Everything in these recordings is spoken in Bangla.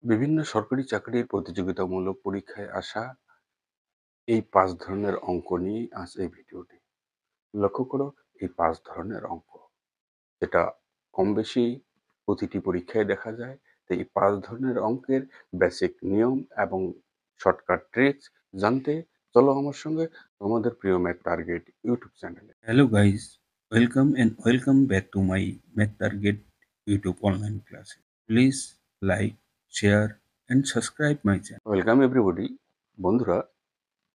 বিভিন্ন সরকারি চাকরির প্রতিযোগিতামূলক পরীক্ষায় আসা এই ৫ ধরনের অঙ্ক নিয়েই আজ এই ভিডিওটি। লক্ষ্য করো এই ৫ ধরনের অঙ্ক, যেটা কম-বেশি প্রতিটি পরীক্ষায় দেখা যায়। তো এই ৫ ধরনের অঙ্কের বেসিক নিয়ম এবং শর্টকাট ট্রিক্স জানতে চলো আমার সঙ্গে তোমাদের প্রিয় ম্যাথ টার্গেট ইউটিউব চ্যানেলে। Hello guys, welcome back to my Math Target YouTube online classes. Please like, share and subscribe my channel. Welcome everybody. বন্ধুরা,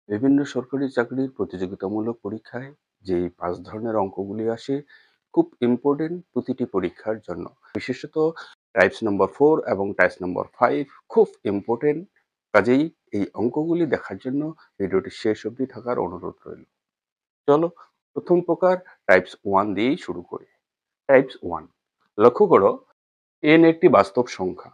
বিভিন্ন সরকারি চাকরির প্রতিযোগিতামূলক পরীক্ষায় যে এই ৫ ধরনের অঙ্কগুলি আসে খুব ইম্পর্টেন্ট প্রতিটি পরীক্ষার জন্য। বিশেষত টাইপস নম্বর 4 এবং টাইপস নম্বর 5 খুব ইম্পর্টেন্ট। কাজেই এই অঙ্কগুলি দেখার জন্য ভিডিওটি শেষ অবধি থাকার অনুরোধ রইল। চলো প্রথম প্রকার টাইপস 1 দিয়েই শুরু করি। টাইপস 1, লক্ষ্য করো n একটি বাস্তব সংখ্যা।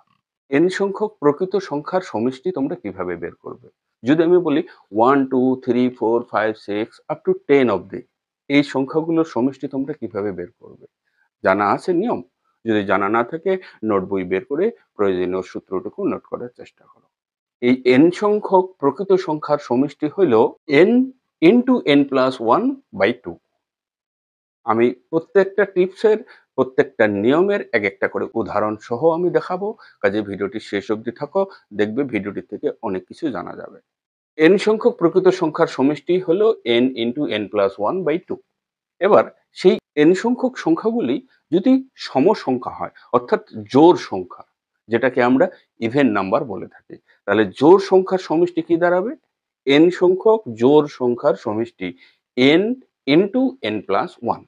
n সংখ্যক প্রকৃত সংখ্যার সমষ্টি তোমরা কিভাবে বের করবে? যদি আমি বলি 1 2 3 4 5 6 আপ টু 10 অবধি, এই সংখ্যাগুলোর সমষ্টি তোমরা কিভাবে বের করবে? জানা আছে নিয়ম? যদি জানা না থাকে নোট বই বের করে প্রয়োজনীয় সূত্রটুকু নোট করার চেষ্টা করো। এই n সংখ্যক প্রকৃত সংখ্যার সমষ্টি হইল n into n plus 1 by 2। আমি প্রত্যেকটা টিপসের, প্রত্যেকটা নিয়মের এক একটা করে উদাহরণ সহ আমি দেখাবো। কাজেই ভিডিওটি শেষ অবধি থাকো, দেখবে ভিডিওটি থেকে অনেক কিছু জানা যাবে। n সংখ্যক প্রকৃত সংখ্যার সমষ্টি হলো n into n plus 1 by 2। এবার সেই n সংখ্যক সংখ্যাগুলি যদি সমসংখ্যা হয়, অর্থাৎ জোড় সংখ্যা, যেটাকে আমরা ইভেন নাম্বার বলে থাকি, তাহলে জোড় সংখ্যার সমষ্টি কি দাঁড়াবে? n সংখ্যক জোড় সংখ্যার সমষ্টি n ইনটু n প্লাস 1।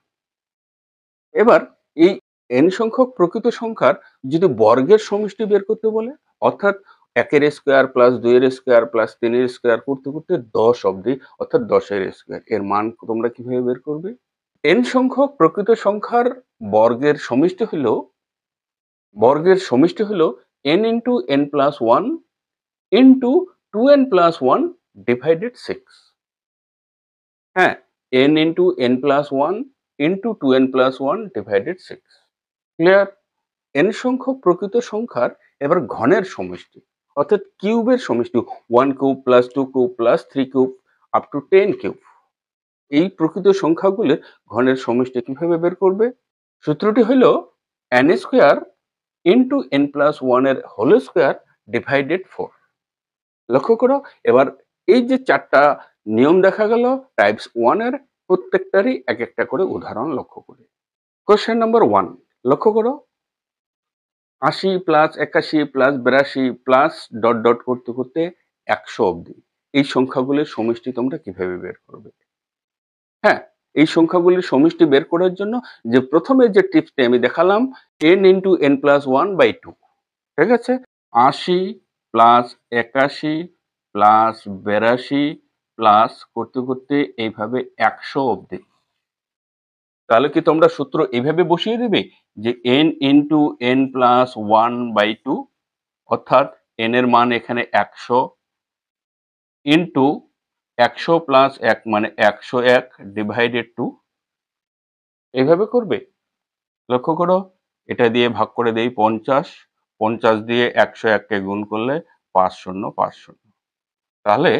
এবার এই n সংখ্যক প্রকৃত সংখ্যার যদি বর্গের সমষ্টি বের করতে বলে, অর্থাৎ ১ এর স্কয়ার প্লাস ২ এর স্কয়ার প্লাস ৩ এর স্কয়ার করতে করতে ১০ অবধি, অর্থাৎ ১০ এর স্কয়ার, এর মান তোমরা কিভাবে বের করবে? n সংখ্যক প্রকৃত সংখ্যার বর্গের সমষ্টি হলো n into n plus 1 into 2n plus 1 divided 6। হ্যাঁ, n into n plus 1 into 2n plus 1 divided 6। Clear? n সংখ্যক প্রকৃত সংখ্যার এবার ঘনের সমষ্টি, অর্থাৎ কিউবের সমষ্টি 1 cube plus 2 cube plus 3 cube up to 10 cube. এই প্রকৃত সংখ্যাগুলির ঘনের সমষ্টি কিভাবে বের করবে? সূত্রটি হইল n square into n plus 1 এর হোল স্কয়ার ডিভাইডেড 4। লক্ষ্য করো, এবার এই যে 4টা নিয়ম দেখা গেল টাইপস 1 এর, প্রত্যেকটারই এক একটা করে উদাহরণ লক্ষ্য করি। কোশ্চেন নাম্বার 1, লক্ষ্য করো ৮০ plus ৮১ plus ৮২ plus dot dot করতে করতে ১০০ অবধি, এই সংখ্যাগুলির সমষ্টি তোমরা কিভাবে বের করবে? হ্যাঁ, এই সংখ্যাগুলির সমষ্টি বের করার জন্য যে প্রথমে যে টিপসটি আমি দেখালাম, n into n plus 1 by 2, ঠিক আছে? ৮০ প্লাস ৮১ প্লাস ৮২ প্লাস করতে করতে এইভাবে ১০০ অবধি। তাহলে কি তোমরা সূত্র এইভাবে বসিয়ে দেবে যে n into n plus 1 by 2, অর্থাৎ n এর মান এখানে ১০০ ইনটু ১০০ প্লাস ১ মানে ১০১ ডিভাইডেড 2, এইভাবে করবে? লক্ষ্য করো, এটা দিয়ে ভাগ করে দেই ৫০, ৫০ দিয়ে ১০১ কে গুণ করলে ৫০৫০। তাহলে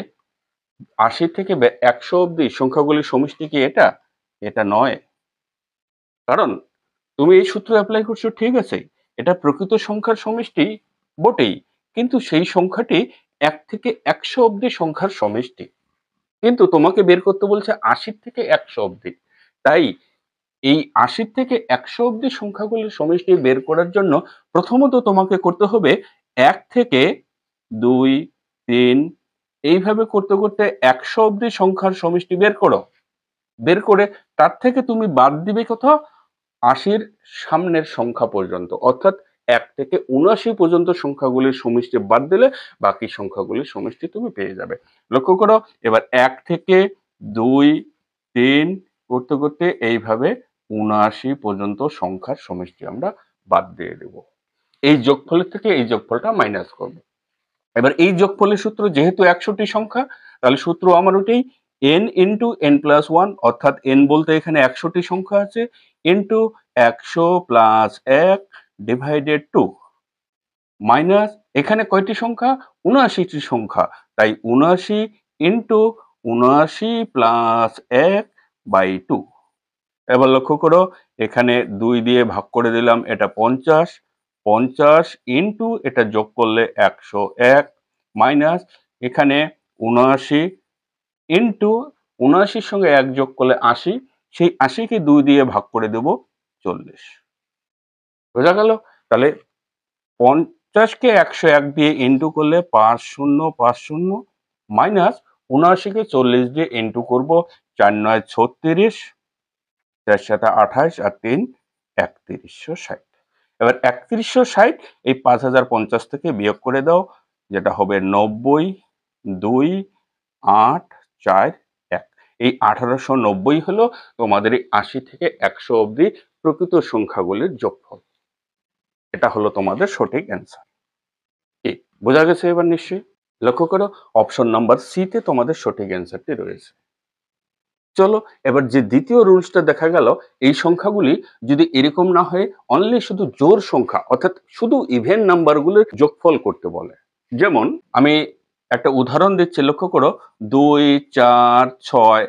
৮০ থেকে ১০০ অবধি সংখ্যাগুলির সমষ্টি কি এটা? এটা নয়। কারণ তুমি এই সূত্র অ্যাপ্লাই করছো, ঠিক আছে, এটা প্রকৃত সংখ্যার সমষ্টি বটেই, কিন্তু সেই সংখ্যাটি ১ থেকে ১০০ অবধি সংখ্যার সমষ্টি। কিন্তু তোমাকে বের করতে বলছে ৮০ থেকে ১০০ অবধি। তাই এই ৮০ থেকে ১০০ অবধি সংখ্যাগুলির সমষ্টি বের করার জন্য প্রথমত তোমাকে করতে হবে ১ থেকে ২, ৩, এইভাবে করতে করতে ১০০ অবধি সংখ্যার সমষ্টি বের করো। বের করে তার থেকে তুমি বাদ দিবে কত? ৮০-র সামনের সংখ্যা পর্যন্ত, অর্থাৎ ১ থেকে ৭৯ পর্যন্ত সংখ্যাগুলির সমষ্টি বাদ দিলে বাকি সংখ্যাগুলির সমষ্টি তুমি পেয়ে যাবে। লক্ষ্য করো, এবার ১ থেকে ২, ৩ করতে করতে এইভাবে ৭৯ পর্যন্ত সংখ্যার সমষ্টি আমরা বাদ দিয়ে দেব। এই যোগফলের থেকে এই যোগফলটা মাইনাস করব। এবার এই যোগফলের সূত্র যেহেতু ১০০টি সংখ্যা, তাহলে সূত্র আমার ওটাই n ইনটু n প্লাস 1, অর্থাৎ n বলতে এখানে ১০০টি সংখ্যা আছে, ইনটু ১০০ প্লাস ১ ডিভাইডেড 2। মাইনাস এখানে কয়টি সংখ্যা? ৭৯টি সংখ্যা, তাই ৭৯ ইন্টু ৭৯ প্লাস 1/2। এবার লক্ষ্য করো, এখানে 2 দিয়ে ভাগ করে দিলাম, এটা 50, 50 ইন্টু এটা যোগ করলে 101, মাইনাস এখানে ৭৯ ইন্টু ৭৯-র সঙ্গে 1 যোগ করলে ৮০, সেই ৮০-কে 2 দিয়ে ভাগ করে দেব 40। বোঝা গেল? তাহলে 50-কে 101 দিয়ে ইন্টু করলে 5050, মাইনাস ৭৯-কে 40 দিয়ে ইন্টু করব, 4 9 36, 4 7 28 আর 3 3160। এবার 3160 এই 5050 থেকে বিয়োগ করে দাও, যেটা হবে 90, 2, 8, 4, 1। এই 1890 হলো তোমাদের এই 80 থেকে 100 অবধি প্রকৃত সংখ্যাগুলির যোগফল। এটা হলো তোমাদের সঠিক অ্যান্সার। কি বোঝা গেছে এবার নিশ্চয়ই? লক্ষ্য করো, অপশন নাম্বার সি তে তোমাদের সঠিক অ্যান্সারটি রয়েছে। চলো এবার যে দ্বিতীয় রুলসটা দেখা গেল, এই সংখ্যাগুলি যদি এরকম না হয়ে অনলি শুধু জোড় সংখ্যা অর্থাৎ শুধু ইভেন নাম্বারগুলোর যোগফল করতে বলে। যেমন আমি একটা উদাহরণ দিচ্ছি, লক্ষ্য করো, 2 4 6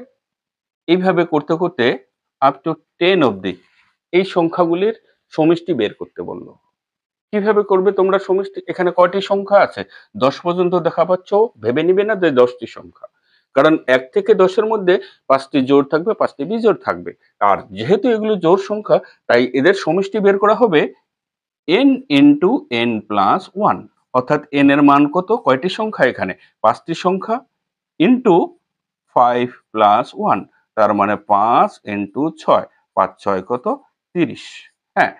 এইভাবে করতে করতে আপ টু 10 অবধি এই সংখ্যাগুলির সমষ্টি বের করতে বললো। কিভাবে করবে তোমরা সমষ্টি? এখানে কয়টি সংখ্যা আছে? 10 পর্যন্ত দেখা পাচ্ছ, ভেবে নিবে না যে 10টি সংখ্যা, কারণ 1 থেকে 10-এর মধ্যে 5টি জোড় থাকবে, 5টি বিজোড় থাকবে। আর যেহেতু এগুলো জোড় সংখ্যা, তাই এদের সমষ্টি বের করা হবে n ইন্টু n প্লাস 1, অর্থাৎ n এর মান কত? কয়টি সংখ্যা এখানে? 5টি সংখ্যা, ইন্টু 5 প্লাস 1, তার মানে 5 ইন্টু 6, 5 6 কত? 30। হ্যাঁ,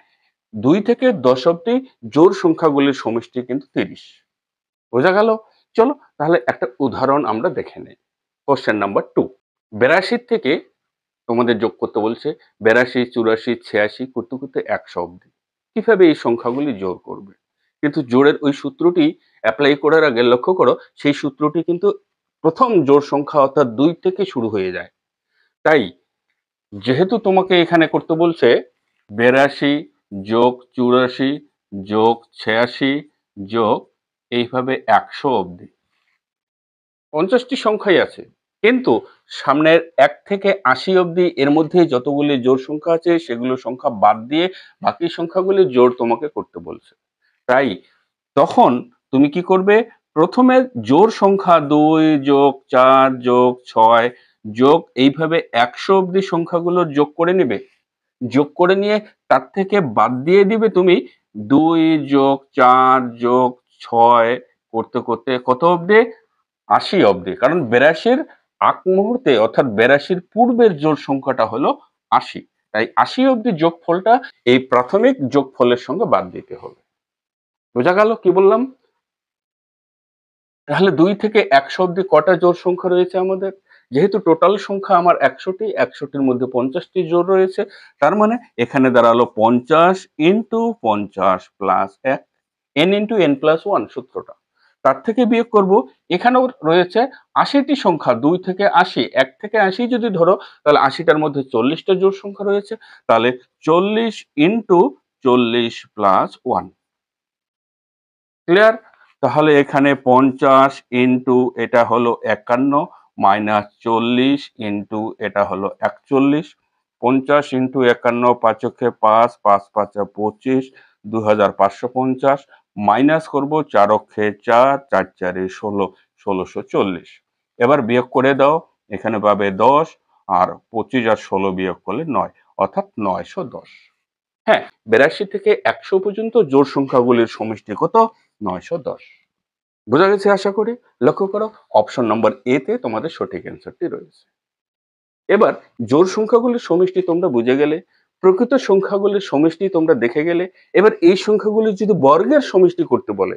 2 থেকে 10 অব্দি জোড় সংখ্যাগুলির সমষ্টি কিন্তু 30। বোঝা গেল? চলো তাহলে একটা উদাহরণ আমরা দেখে নেই। কোশ্চেন নাম্বার 2, 82 থেকে তোমাদের যোগ করতে বলছে, 82 84 86 করতে করতে 100 অব্দি। কিভাবে এই সংখ্যাগুলি জোড় করবে? কিন্তু জোড়ের ওই সূত্রটি অ্যাপ্লাই করার আগে লক্ষ্য করো, সেই সূত্রটি কিন্তু প্রথম জোড় সংখ্যা অর্থাৎ 2 থেকে শুরু হয়ে যায়। তাই যেহেতু তোমাকে এখানে করতে বলছে 82 যোগ 84 যোগ 86 যোগ এইভাবে 100 অবধি 50টি সংখ্যাই আছে, কিন্তু সামনের 1 থেকে 80 অবধি এর মধ্যে যতগুলি জোড় সংখ্যা আছে সেগুলো সংখ্যা বাদ দিয়ে বাকি সংখ্যাগুলির জোড় তোমাকে করতে বলছে। তাই তখন তুমি কি করবে? প্রথমে জোড় সংখ্যা 2 যোগ 4 যোগ 6 যোগ এইভাবে 100 অবধি সংখ্যাগুলোর যোগ করে নেবে। যোগ করে নিয়ে তার থেকে বাদ দিয়ে দিবে তুমি 2 যোগ 4 যোগ 6 করতে করতে কত অবধি? 80 অবধি। কারণ 82-র আগ মুহূর্তে অর্থাৎ 82-র পূর্বের জোড় সংখ্যাটা হলো 80। তাই 80 অবধি যোগফলটা এই প্রাথমিক যোগফলের সঙ্গে বাদ দিতে হবে। বোঝা গেল কি বললাম? তাহলে 2 থেকে 100 অবধি কটা জোড় সংখ্যা রয়েছে আমাদের? যেহেতু টোটাল সংখ্যা আমার 100টি, 100টির মধ্যে 50টি জোড় রয়েছে, তার মানে এখানে দাঁড়ালো 50 into 50 plus 1, n into n plus 1 সূত্রটা। তার থেকে বিয়োগ করব, এখানেও রয়েছে 80টি সংখ্যা, 2 থেকে 80, 1 থেকে 80 যদি ধরো, তাহলে 80টার মধ্যে 40টা জোড় সংখ্যা রয়েছে, তাহলে 40 ইন্টু 40 প্লাস 1। ক্লিয়ার? তাহলে এখানে 50 ইন্টু এটা হলো 51 মাইনাস 40 ইন্টু এটা হলো 41। 50 ইন্টু 51, 5 অক্ষে 5, 5 5 25, 2550 মাইনাস করব 4 অক্ষে 4, 4 4 16, 1640। এবার বিয়োগ করে দাও, এখানে পাবে 10 আর 25 আর 16 বিয়োগ করলে 9, অর্থাৎ 910। হ্যাঁ, 82 থেকে 100 পর্যন্ত জোড় সংখ্যাগুলির সমষ্টি কত? 910। বোঝা গেছে আশা করি? লক্ষ্য করো, অপশন নম্বর এ তে তোমাদের সঠিক অ্যান্সারটি রয়েছে। এবার জোড় সংখ্যাগুলির সমষ্টি তোমরা বুঝে গেলে, প্রকৃত সংখ্যাগুলির সমষ্টি তোমরা দেখে গেলে। এবার এই সংখ্যাগুলির যদি বর্গের সমষ্টি করতে বলে,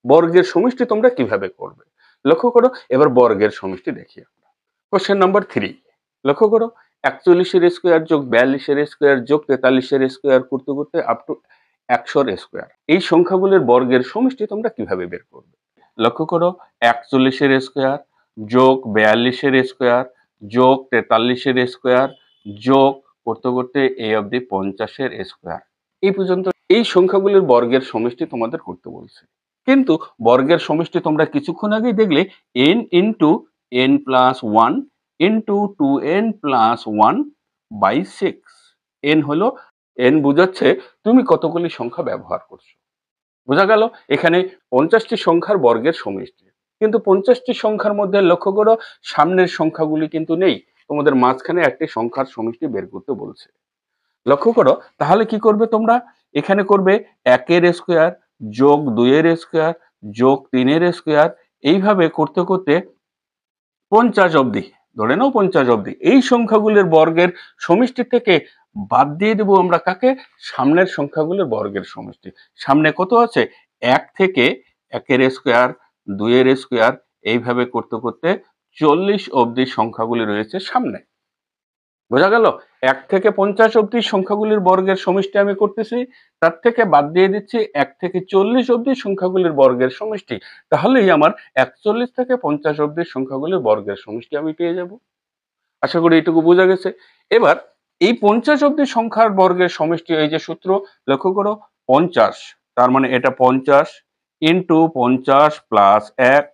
বর্গের সমষ্টি তোমরা কিভাবে করবে? লক্ষ্য করো, এবার বর্গের সমষ্টি দেখি আমরা। কোশ্চেন নাম্বার 3, লক্ষ্য করো, 41-এর স্কোয়ার যোগ 42-এর স্কোয়ার যোগ 43-এর স্কোয়ার করতে করতে আপ টু 100-র স্কোয়ার। এই সংখ্যাগুলির বর্গের সমষ্টি তোমরা কিভাবে বের করবে? লক্ষ্য করো, 41-এর স্কোয়ার যোগ 42-এর স্কোয়ার যোগ 43-এর স্কোয়ার যোগ করতে করতে এই অবধি 50-এর স্কোয়ার, এই পর্যন্ত এই সংখ্যাগুলির বর্গের সমষ্টি তোমাদের করতে বলছে। কিন্তু বর্গের সমষ্টি তোমরা কিছুক্ষণ আগেই দেখলে n into n plus one into 2n+1/6। n হলো, n বোঝাচ্ছে তুমি কতগুলি সংখ্যা ব্যবহার করছো। বোঝা গেল এখানে 50টি সংখ্যার বর্গের সমষ্টি। কিন্তু 50টি সংখ্যার মধ্যে লক্ষ্য করো সামনের সংখ্যাগুলি কিন্তু নেই, তোমাদের মাঝখানে একটি সংখ্যার সমষ্টি বের করতে বলছে। লক্ষ্য করো তাহলে কি করবে তোমরা, এখানে করবে 1-এর স্কোয়ার যোগ 2-এর স্কোয়ার যোগ 3-এর স্কোয়ার, এইভাবে করতে করতে 50 অবধি, ধরে নাও 50 অবধি এই সংখ্যাগুলির বর্গের সমষ্টি থেকে বাদ দিয়ে দেবো আমরা কাকে, সামনের সংখ্যাগুলির বর্গের সমষ্টি। সামনে কত আছে, 1 থেকে 1-এর স্কোয়ার 2-এর স্কোয়ার, এইভাবে করতে করতে 40 অবধি সংখ্যাগুলি রয়েছে সামনে। বোঝা গেল, 1 থেকে 50 অবধি সংখ্যাগুলির বর্গের সমষ্টি আমি করতেছি, তার থেকে বাদ দিয়ে দিচ্ছি 1 থেকে 40 অবধি সংখ্যাগুলির বর্গের সমষ্টি। তাহলেই আমার 41 থেকে 50 অবধি সংখ্যাগুলির বর্গের সমষ্টি আমি পেয়ে যাব। আশা করি এইটুকু বোঝা গেছে। এবার এই 50 অবধি সংখ্যার বর্গের সমষ্টি, এই যে সূত্র লক্ষ্য করো 50, তার মানে এটা 50 ইন্টু 50 প্লাস 1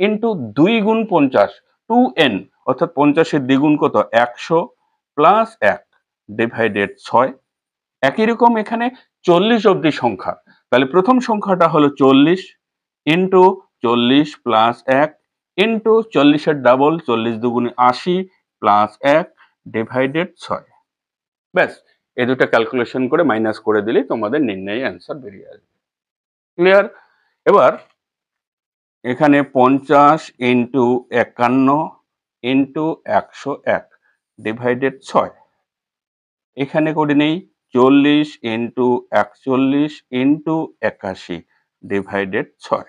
ইন্টু 2 গুণ 50 2n, অর্থাৎ 50-এর দ্বিগুণ কত 100 প্লাস 1 ডিভাইডেড 6। একই রকম এখানে 40 অবধি সংখ্যা, তাহলে প্রথম সংখ্যাটা হলো 40 ইন্টু 40 প্লাস 1 ইন্টু 40-এর ডাবল 40 দুগুণে 80 প্লাস 1 ডিভাইডেড 6। ব্যাস, এই দুটো ক্যালকুলেশন করে মাইনাস করে দিলেই তোমাদের নির্ণয় অ্যান্সার বেরিয়ে আসবে। ক্লিয়ার? এবার এখানে 50 ইন্টু 51 ইন্টু 101 ডিভাইডেড 6, এখানে করে নেই 40 ইন্টু 41 ইন্টু 81 ডিভাইডেড 6।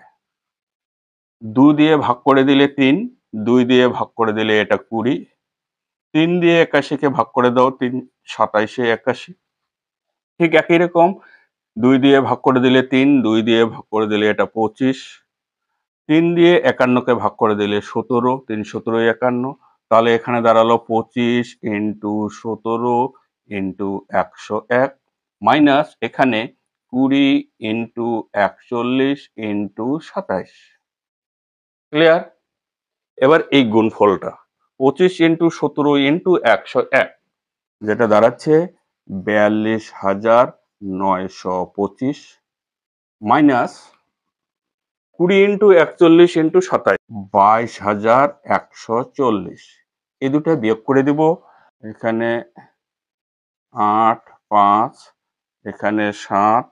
2 দিয়ে ভাগ করে দিলে 3, 2 দিয়ে ভাগ করে দিলে এটা 20, 3 দিয়ে 81-কে ভাগ করে দাও 3 27-এ 81। ঠিক একই রকম 2 দিয়ে ভাগ করে দিলে 3, 2 দিয়ে ভাগ করে দিলে এটা 25, 3 দিয়ে 51-কে ভাগ করে দিলে 17, 3 17 51, তাহলে এখানে দাঁড়ালো 25 ইন্টু 17 ইন্টু 101 মাইনাস এখানে 20 ইন্টু 41 ইন্টু 27। ক্লিয়ার? এবার এই গুণফলটা 25 ইন্টু 17 ইন্টু 101, যেটা দাঁড়াচ্ছে 42,925 মাইনাস 20 ইন্টু 41 ইন্টু 27 22,140। এই দুটো বিয়োগ করে দিব, এখানে 8 5, এখানে 7,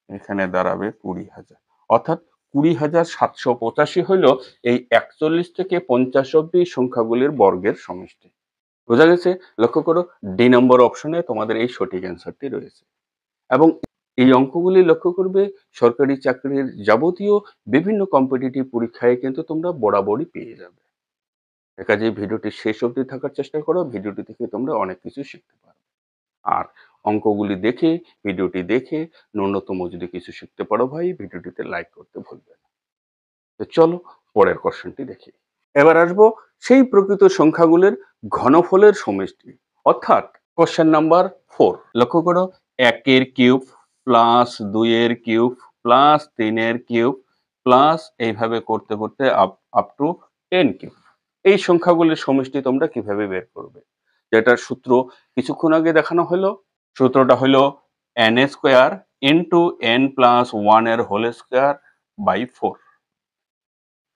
এখানে দাঁড়াবে 20,000, অর্থাৎ 20,785 হলো এই 41 থেকে 50 অব্দি সংখ্যাগুলির বর্গের সমষ্টি। বোঝা গেছে? লক্ষ্য করো ডি নম্বর অপশনে তোমাদের এই সঠিক অ্যান্সারটি রয়েছে। এবং এই অঙ্কগুলি লক্ষ্য করবে সরকারি চাকরির যাবতীয় বিভিন্ন কম্পিটিটিভ পরীক্ষায় কিন্তু তোমরা বরাবরই পেয়ে যাবে। কাজেই ভিডিওটি শেষ অবধি থাকার চেষ্টা করো, ভিডিওটি থেকে তোমরা অনেক কিছু শিখতে পারো। আর অঙ্কগুলি দেখে, ভিডিওটি দেখে ন্যূনতম যদি কিছু শিখতে পারো ভাই, ভিডিওটিতে লাইক করতে ভুলবে না। তো চলো পরের কোশ্চেনটি দেখি। এবার আসবো সেই প্রকৃত সংখ্যাগুলির ঘনফলের সমষ্টি, অর্থাৎ কোশ্চেন নাম্বার 4। লক্ষ্য করো 1-এর কিউব প্লাস 2-এর কিউব প্লাস 3-এর কিউব প্লাস এইভাবে করতে করতে আপ টু 10 কিউব। এই সংখ্যাগুলির সমষ্টি তোমরা কিভাবে বের করবে? যেটার সূত্র কিছুক্ষণ আগে দেখানো হলো, সূত্রটা হলো n square into n plus 1 এর হোল স্কোয়ার বাই 4।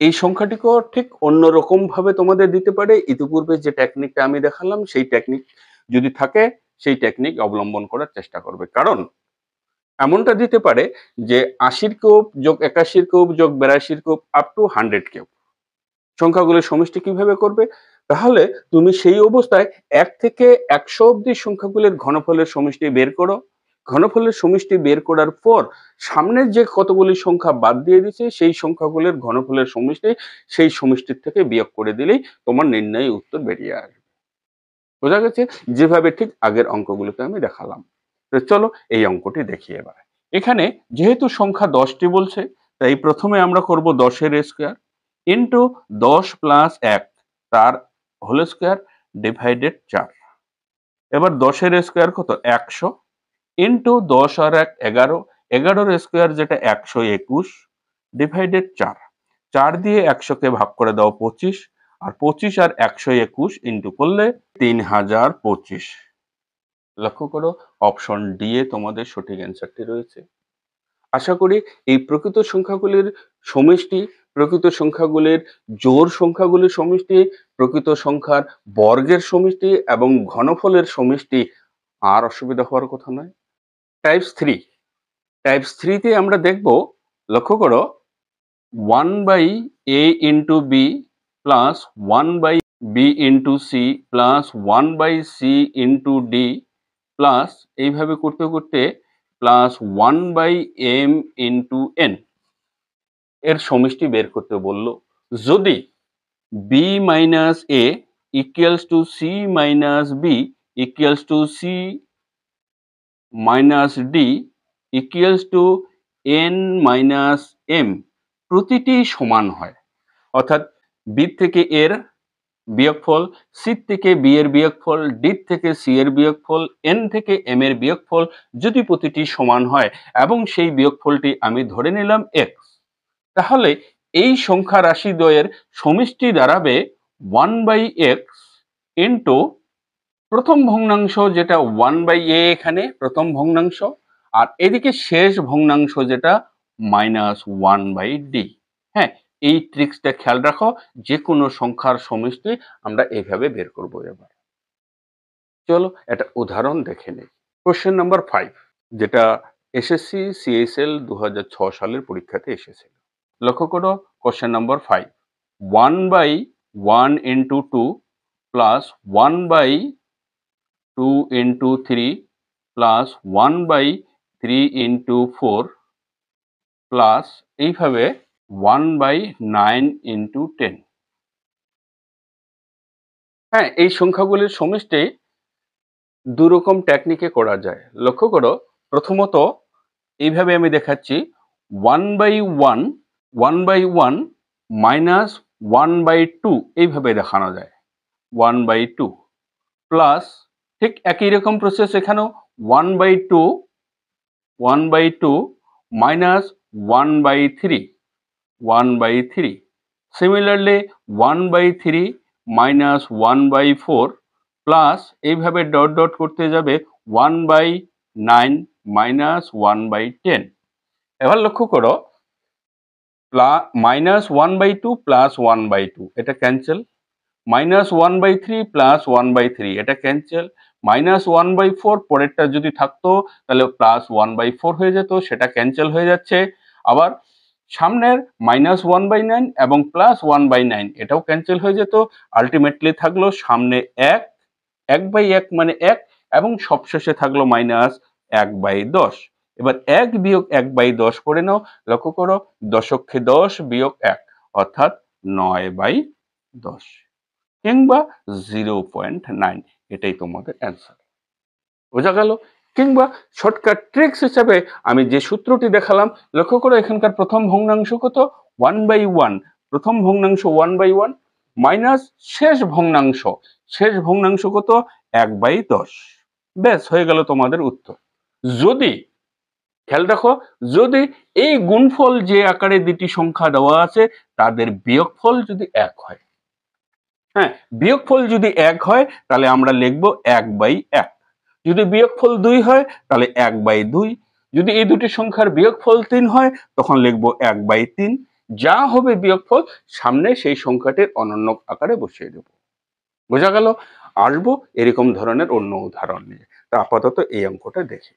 এই সংখ্যাটিকেও ঠিক অন্যরকম ভাবে তোমাদের দিতে পারে। ইতিপূর্বে যে টেকনিকটা আমি দেখালাম সেই টেকনিক যদি থাকে, সেই টেকনিক অবলম্বন করার চেষ্টা করবে। কারণ এমনটা দিতে পারে যে 80-র কিউব যোগ 81-র কিউব যোগ 82-র কিউব আপ টু 100 কিউব। সংখ্যাগুলোর সমষ্টি কিভাবে করবে? তাহলে তুমি সেই অবস্থায় 1 থেকে 100 অব্দি সংখ্যাগুলোর ঘনফলের সমষ্টি বের করো। ঘনফলের সমষ্টি বের করার পর সামনের যে কতগুলি সংখ্যা বাদ দিয়ে দিচ্ছে সেই সংখ্যাগুলোর ঘনফলের সমষ্টি, সেই সমষ্টির থেকে বিয়োগ করে দিলেই তোমার নির্ণয় উত্তর বেরিয়ে আসবে। বোঝা গেছে? যেভাবে ঠিক আগের অঙ্কগুলোতে আমি দেখালাম। তো চলো এই অঙ্কটি দেখি এবার। এখানে যেহেতু সংখ্যা 10টি বলছে, তাই প্রথমে আমরা করব 10-এর স্কোয়ার ইন্টু 10 প্লাস 1 তার হোল স্কোয়ার ডিভাইডেড 4। এবার 10-এর স্কোয়ার কত 100 ইন্টু 10 আর 1 11 11 স্কোয়ার যেটা 121 ডিভাইডেড 4, 4 দিয়ে 100-কে ভাগ করে দাও 25, আর 25 আর 121 ইন্টু করলে 3025। লক্ষ্য করো অপশন ডি এ তোমাদের সঠিক অ্যান্সারটি রয়েছে। আশা করি এই প্রকৃত সংখ্যাগুলির সমষ্টি, প্রকৃত সংখ্যাগুলির জোড় সংখ্যাগুলির সমষ্টি, প্রকৃত সংখ্যার বর্গের সমষ্টি এবং ঘনফলের সমষ্টি আর অসুবিধা হওয়ার কথা নয়। টাইপস 3, টাইপস 3 তে আমরা দেখব, লক্ষ্য করো 1/a into B plus 1/b into C plus 1/c into D plus এইভাবে করতে করতে প্লাস 1/m ইন্টু n এর সমষ্টি বের করতে বললো। যদি b minus a equals to c minus b equals to c minus d equals to n minus m প্রতিটি সমান হয়, অর্থাৎ b থেকে এর বিয়োগফল, সি থেকে বি এর বিয়োগফল, ডি থেকে সি এর বিয়োগফল, এন থেকে এম এর বিয়োগফল যদি প্রতিটি সমান হয় এবং সেই বিয়োগফলটি আমি ধরে নিলাম এক্স, তাহলে এই সংখ্যা রাশি দ্বয়ের সমষ্টি দাঁড়াবে 1/x ইন্টু প্রথম ভগ্নাংশ যেটা 1/a এখানে প্রথম ভগ্নাংশ, আর এদিকে শেষ ভগ্নাংশ যেটা -1/d। হ্যাঁ, এই ট্রিক্সটা খেয়াল রাখো, যে কোনো সংখ্যার সমষ্টি আমরা এইভাবে বের করব। এবার চলো একটা উদাহরণ দেখে নেই। কোশ্চেন নাম্বার 5, যেটা এসএসসি সিএসএল 2006 সালের পরীক্ষাতে এসেছিল। লক্ষ্য করো question number 5, 1/1 into 2 plus 1/2 into 3 plus 1/3 into 4 plus এইভাবে 1/9 ইন্টু 10। হ্যাঁ, এই সংখ্যাগুলির সমষ্টি দুরকম টেকনিকে করা যায়। লক্ষ্য করো, প্রথমত এইভাবে আমি দেখাচ্ছি 1/1 1/1 মাইনাস 1/2 এইভাবে দেখানো যায় 1/2 প্লাস ঠিক একই রকম প্রসেস এখানেও 1/2 মাইনাস 1/3 সিমিলারলি 1/3 মাইনাস 1/4 প্লাস এইভাবে ডট ডট করতে যাবে 1/9 মাইনাস 1/10। এবার লক্ষ্য করো মাইনাস 1/2 প্লাস 1/2 এটা ক্যান্সেল, মাইনাস 1/3 প্লাস 1/3 এটা ক্যান্সেল, মাইনাস 1/4 পরেরটা যদি থাকতো তাহলে প্লাস 1/4 হয়ে যেত, সেটা ক্যান্সেল হয়ে যাচ্ছে। আবার সামনের মাইনাস 1/9 এবং প্লাস 1/9 এটাও ক্যান্সেল হয়ে যেত। আলটিমেটলি থাকলো সামনে 1/1 মানে 1 এবং সবশেষে থাকলো মাইনাস 1/10। এবার 1 বিয়োগ 1/10 করে নাও। লক্ষ্য করো দশকে 10 বিয়োগ 1 অর্থাৎ 9/10 কিংবা 0.9, এটাই তোমাদের অ্যান্সার। বোঝা গেল? কিংবা শর্টকাট ট্রিক্স হিসেবে আমি যে সূত্রটি দেখালাম, লক্ষ্য করো এখানকার প্রথম ভগ্নাংশ কত 1/1, প্রথম ভগ্নাংশ 1/1 মাইনাস শেষ ভগ্নাংশ কত 1/10, ব্যাস হয়ে গেল তোমাদের উত্তর। যদি খেয়াল রাখো, যদি এই গুণফল যে আকারে দুটি সংখ্যা দেওয়া আছে তাদের বিয়োগফল যদি 1 হয়, হ্যাঁ বিয়োগফল যদি 1 হয় তাহলে আমরা লিখব 1/1, যদি বিয়োগফল 2 হয় তাহলে 1/2, যদি এই দুটি সংখ্যার বিয়োগফল 3 হয় তখন লিখব 1/3, যা হবে বিয়োগফল সামনে সেই সংখ্যাটির অনন্য আকারে বসিয়ে দেব। বোঝা গেল? আসবো এরকম ধরনের অন্য উদাহরণ নিয়ে। তা আপাতত এই অঙ্কটা দেখি।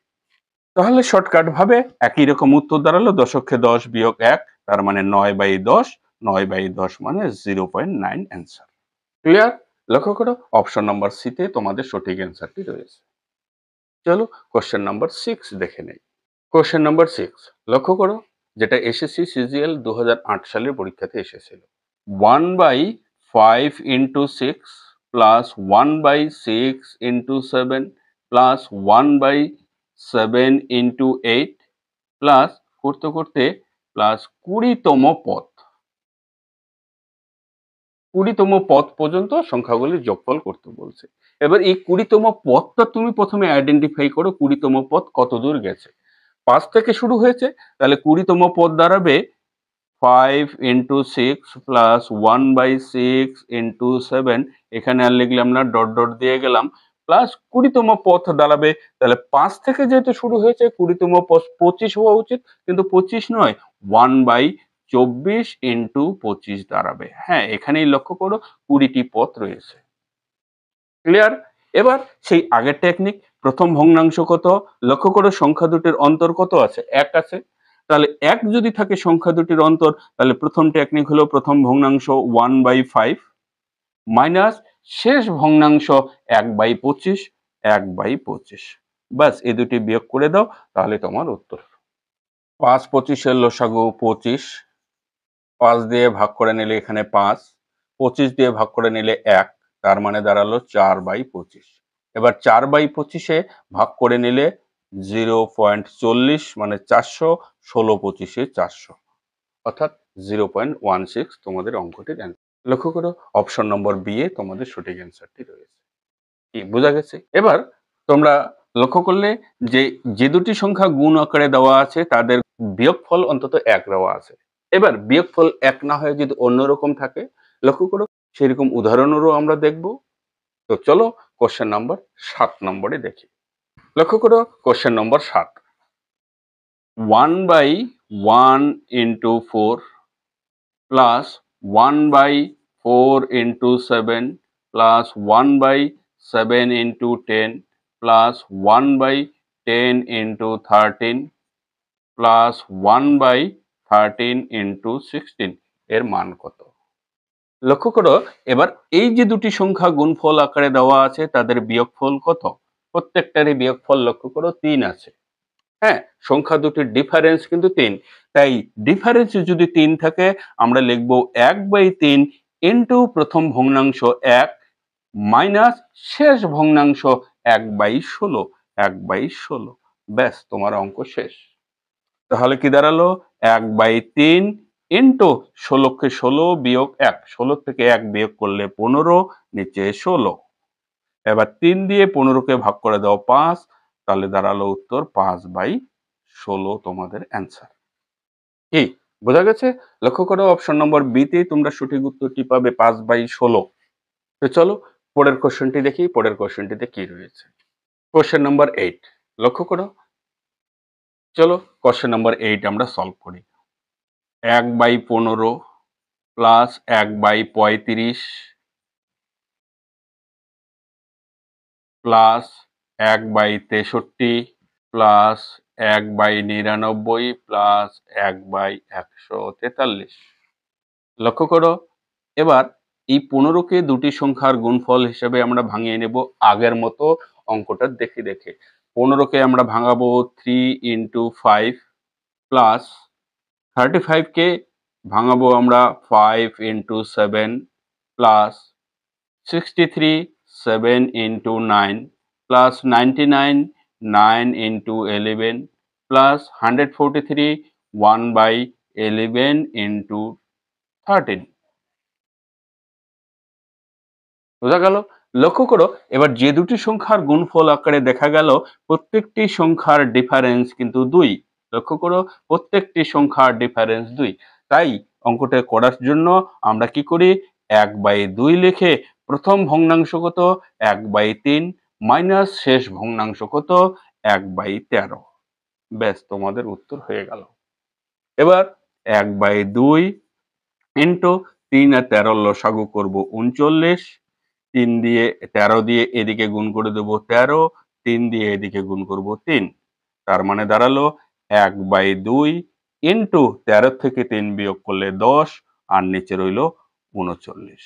তাহলে শর্টকাট ভাবে একই রকম উত্তর দাঁড়ালো দশকে 10 বিয়োগ 1 তার মানে 9/10, 9/10 মানে 0.9 অ্যান্সার। ক্লিয়ার? লক্ষ্য করো অপশন নাম্বার সি তে তোমাদের সঠিক অ্যান্সারটি রয়েছে। চলো কোশ্চেন নাম্বার 6 দেখে নেই। কোশ্চেন নাম্বার 6 লক্ষ্য করো, যেটা এসএসসি সিজিএল 2008 সালের পরীক্ষাতে এসেছিল। 1/5 into 6 plus 1/6 into 7 plus 1/7 into 8 plus করতে করতে প্লাস 20তম পদ, 20তম পদ পর্যন্ত সংখ্যাগুলির যোগফল করতে বলছে। এবার এই 20তম পদটা তুমি প্রথমে আইডেন্টিফাই করো 20তম পদ কত দূর গেছে। 5 থেকে শুরু হয়েছে, তাহলে 20তম পদ দাঁড়াবে 5 ইন্টু 6 প্লাস 1/6 ইন্টু 7, এখানে আর লিখলাম না, ডট ডট দিয়ে গেলাম, প্লাস 20তম পথ দাঁড়াবে, তাহলে 5 থেকে যেহেতু শুরু হয়েছে 20তম পথ 25 হওয়া উচিত, কিন্তু 25 নয়, 1/24 ইন্টু 25 দাঁড়াবে। হ্যাঁ, এখানেই লক্ষ্য করো 20টি পথ রয়েছে। ক্লিয়ার? এবার সেই আগের টেকনিক, প্রথম ভগ্নাংশ কত? লক্ষ্য করো সংখ্যা দুটির অন্তর কত আছে? 1 আছে। তাহলে 1 যদি থাকে সংখ্যা দুটির অন্তর, তাহলে প্রথম টেকনিক হলো প্রথম ভগ্নাংশ 1/5 মাইনাস শেষ ভগ্নাংশ 1/25, 1/25। ব্যাস, এই দুটি বিয়োগ করে দাও, তাহলে তোমার উত্তর। 5 25 এর লসাগু 25, 5 দিয়ে ভাগ করে নিলে এখানে 5, 25 দিয়ে ভাগ করে নিলে 1, তার মানে দাঁড়ালো 4/25। এবার 4/25-এ ভাগ করে নিলে 0.40, মানে 400, 16 25-এ 400, অর্থাৎ 0.16 তোমাদের অঙ্কটির অ্যান্সার। লক্ষ্য করো অপশন নম্বর বি এ তোমাদের সঠিক অ্যান্সারটি রয়েছে। কি বোঝা গেছে? এবার তোমরা লক্ষ্য করলে যে যে দুটি সংখ্যা গুণ আকারে দেওয়া আছে তাদের বিয়োগফল অন্তত 1 দেওয়া আছে। এবার বিয়োগফল 1 না হয়ে যদি অন্যরকম থাকে, লক্ষ্য করো সেরকম উদাহরণেরও আমরা দেখব। তো চলো কোশ্চেন নাম্বার 7 নম্বরে দেখি। লক্ষ্য করো question number 7, 1/1 into 4 plus 1/4 into 7 plus 1/7 into 10 plus 1/10 into 13 plus 1/13 into 16 এর মান কত? লক্ষ্য করো এবার এই যে দুটি সংখ্যা গুণফল আকারে দেওয়া আছে তাদের বিয়োগফল কত? প্রত্যেকটারই বিয়োগফল লক্ষ্য করো 3 আছে। হ্যাঁ, সংখ্যা দুটির ডিফারেন্স কিন্তু 3, তাই ডিফারেন্স যদি 3 থাকে আমরা লিখব 1/3 ইন্টু প্রথম ভগ্নাংশ 1 মাইনাস শেষ ভগ্নাংশ 1/16, 1/16। ব্যাস, তোমার অঙ্ক শেষ। তাহলে কি দাঁড়ালো? 1/3 ইন্টু 16কে 16 বিয়োগ 1, 16 থেকে 1 বিয়োগ করলে 15, নিচে 16। এবার 3 দিয়ে 15কে ভাগ করে দাও 5, তাহলে দাঁড়ালো উত্তর 5/16 তোমাদের অ্যান্সার। কি বোঝা গেছে? লক্ষ্য করো অপশন নম্বর বি তেই তোমরা সঠিক উত্তরটি পাবে 5/16। তো চলো পরের কোশ্চেনটি দেখি, পরের কোশ্চেনটিতে কি রয়েছে। কোশ্চেন নাম্বার 8, লক্ষ্য করো, চলো কোশ্চেন নাম্বার 8 আমরা সলভ করি। 1/15 প্লাস 1/35 প্লাস 1/63 প্লাস 1/99 প্লাস 1/143। লক্ষ্য করো এবার এই 15কে দুটি সংখ্যার গুণফল হিসেবে আমরা ভাঙিয়ে নেব আগের মতো অঙ্কটা দেখে দেখে। 15কে আমরা ভাঙাবো 3 ইন্টু 5 প্লাস 35কে ভাঙাবো আমরা 5 into 7 plus 63 7 into 9 plus 99 9 into 11 plus 143 1/11 into 13। বোঝা গেল? লক্ষ্য করো এবার যে দুটি সংখ্যার গুণফল আকারে দেখা গেল প্রত্যেকটি সংখ্যার ডিফারেন্স কিন্তু 2। লক্ষ্য করো প্রত্যেকটি সংখ্যার ডিফারেন্স 2, তাই অঙ্কটা করার জন্য আমরা কি করি, 1/2 লিখে প্রথম ভগ্নাংশ কত 1/3 মাইনাস শেষ ভগ্নাংশ কত 1/13। ব্যাস, তোমাদের উত্তর হয়ে গেল। এবার 1/2 ইন্টু 3 আর 13 লসাগু করব 39, 3 দিয়ে 13 দিয়ে এদিকে গুণ করে দেব 13, 3 দিয়ে এদিকে গুণ করব 3, তার মানে দাঁড়ালো 1/2 ইন্টু 13 থেকে 3 বিয়োগ করলে 10 আর নিচে রইল 39।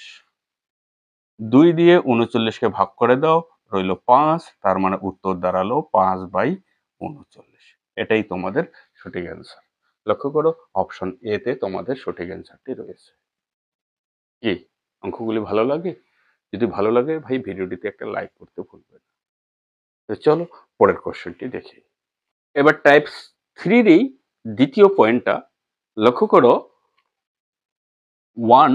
2 দিয়ে 39কে ভাগ করে দাও, রইল 5, তার মানে উত্তর দাঁড়ালো 5/39। এটাই তোমাদের সঠিক অ্যান্সার। লক্ষ্য করো অপশন এ তে তোমাদের সঠিক অ্যান্সারটি রয়েছে। কি অঙ্কগুলি ভালো লাগে? যদি ভালো লাগে ভাই ভিডিওটিতে একটা লাইক করতে ভুলবেন না। তো চলো পরের কোশ্চেনটি দেখি। এবার টাইপ 3 এর দ্বিতীয় পয়েন্টটা লক্ষ্য করো, 1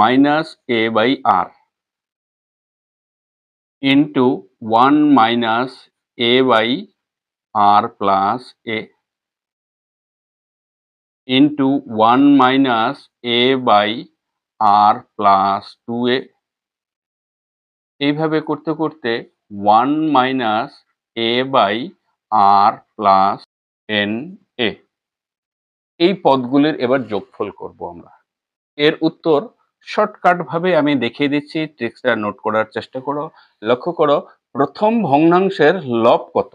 minus a by r into 1 minus a by r plus a into 1 minus A by R plus 2a। এইভাবে করতে করতে 1 minus A by R plus N A, এই পদগুলির এবার যোগফল করব আমরা। এর উত্তর শর্টকাট ভাবে আমি দেখিয়ে দিচ্ছি, ট্রিক্সটা নোট করার চেষ্টা করো। লক্ষ্য করো, প্রথম ভগ্নাংশের লব কত।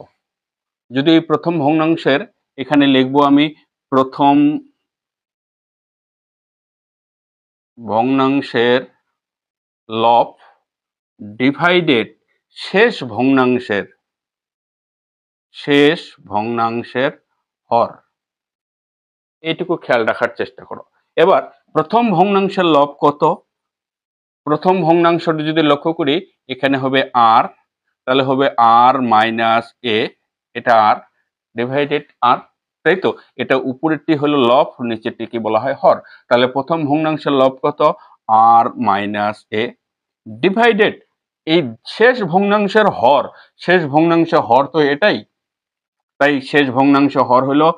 যদি এই প্রথম ভগ্নাংশের এখানে লিখবো আমি প্রথম ভগ্নাংশের লব ডিভাইডেড শেষ ভগ্নাংশের হর, এইটুকু খেয়াল রাখার চেষ্টা করো। এবার প্রথম ভগ্নাংশের লব কত, প্রথম ভগ্নাংশটি যদি লক্ষ্য করি এখানে হবে আর, তাহলে হবে আর মাইনাস এ, এটা আর ডিভাইডেড আর, তাই তো। এটা উপরেরটি হলো লব, নিচেরটি কি বলা হয় হর। তাহলে প্রথম ভগ্নাংশের লব কত, আর মাইনাস এ ডিভাইডেড এই শেষ ভগ্নাংশের হর, শেষ ভগ্নাংশের হর তো এটাই, তাই শেষ ভগ্নাংশ হর হলো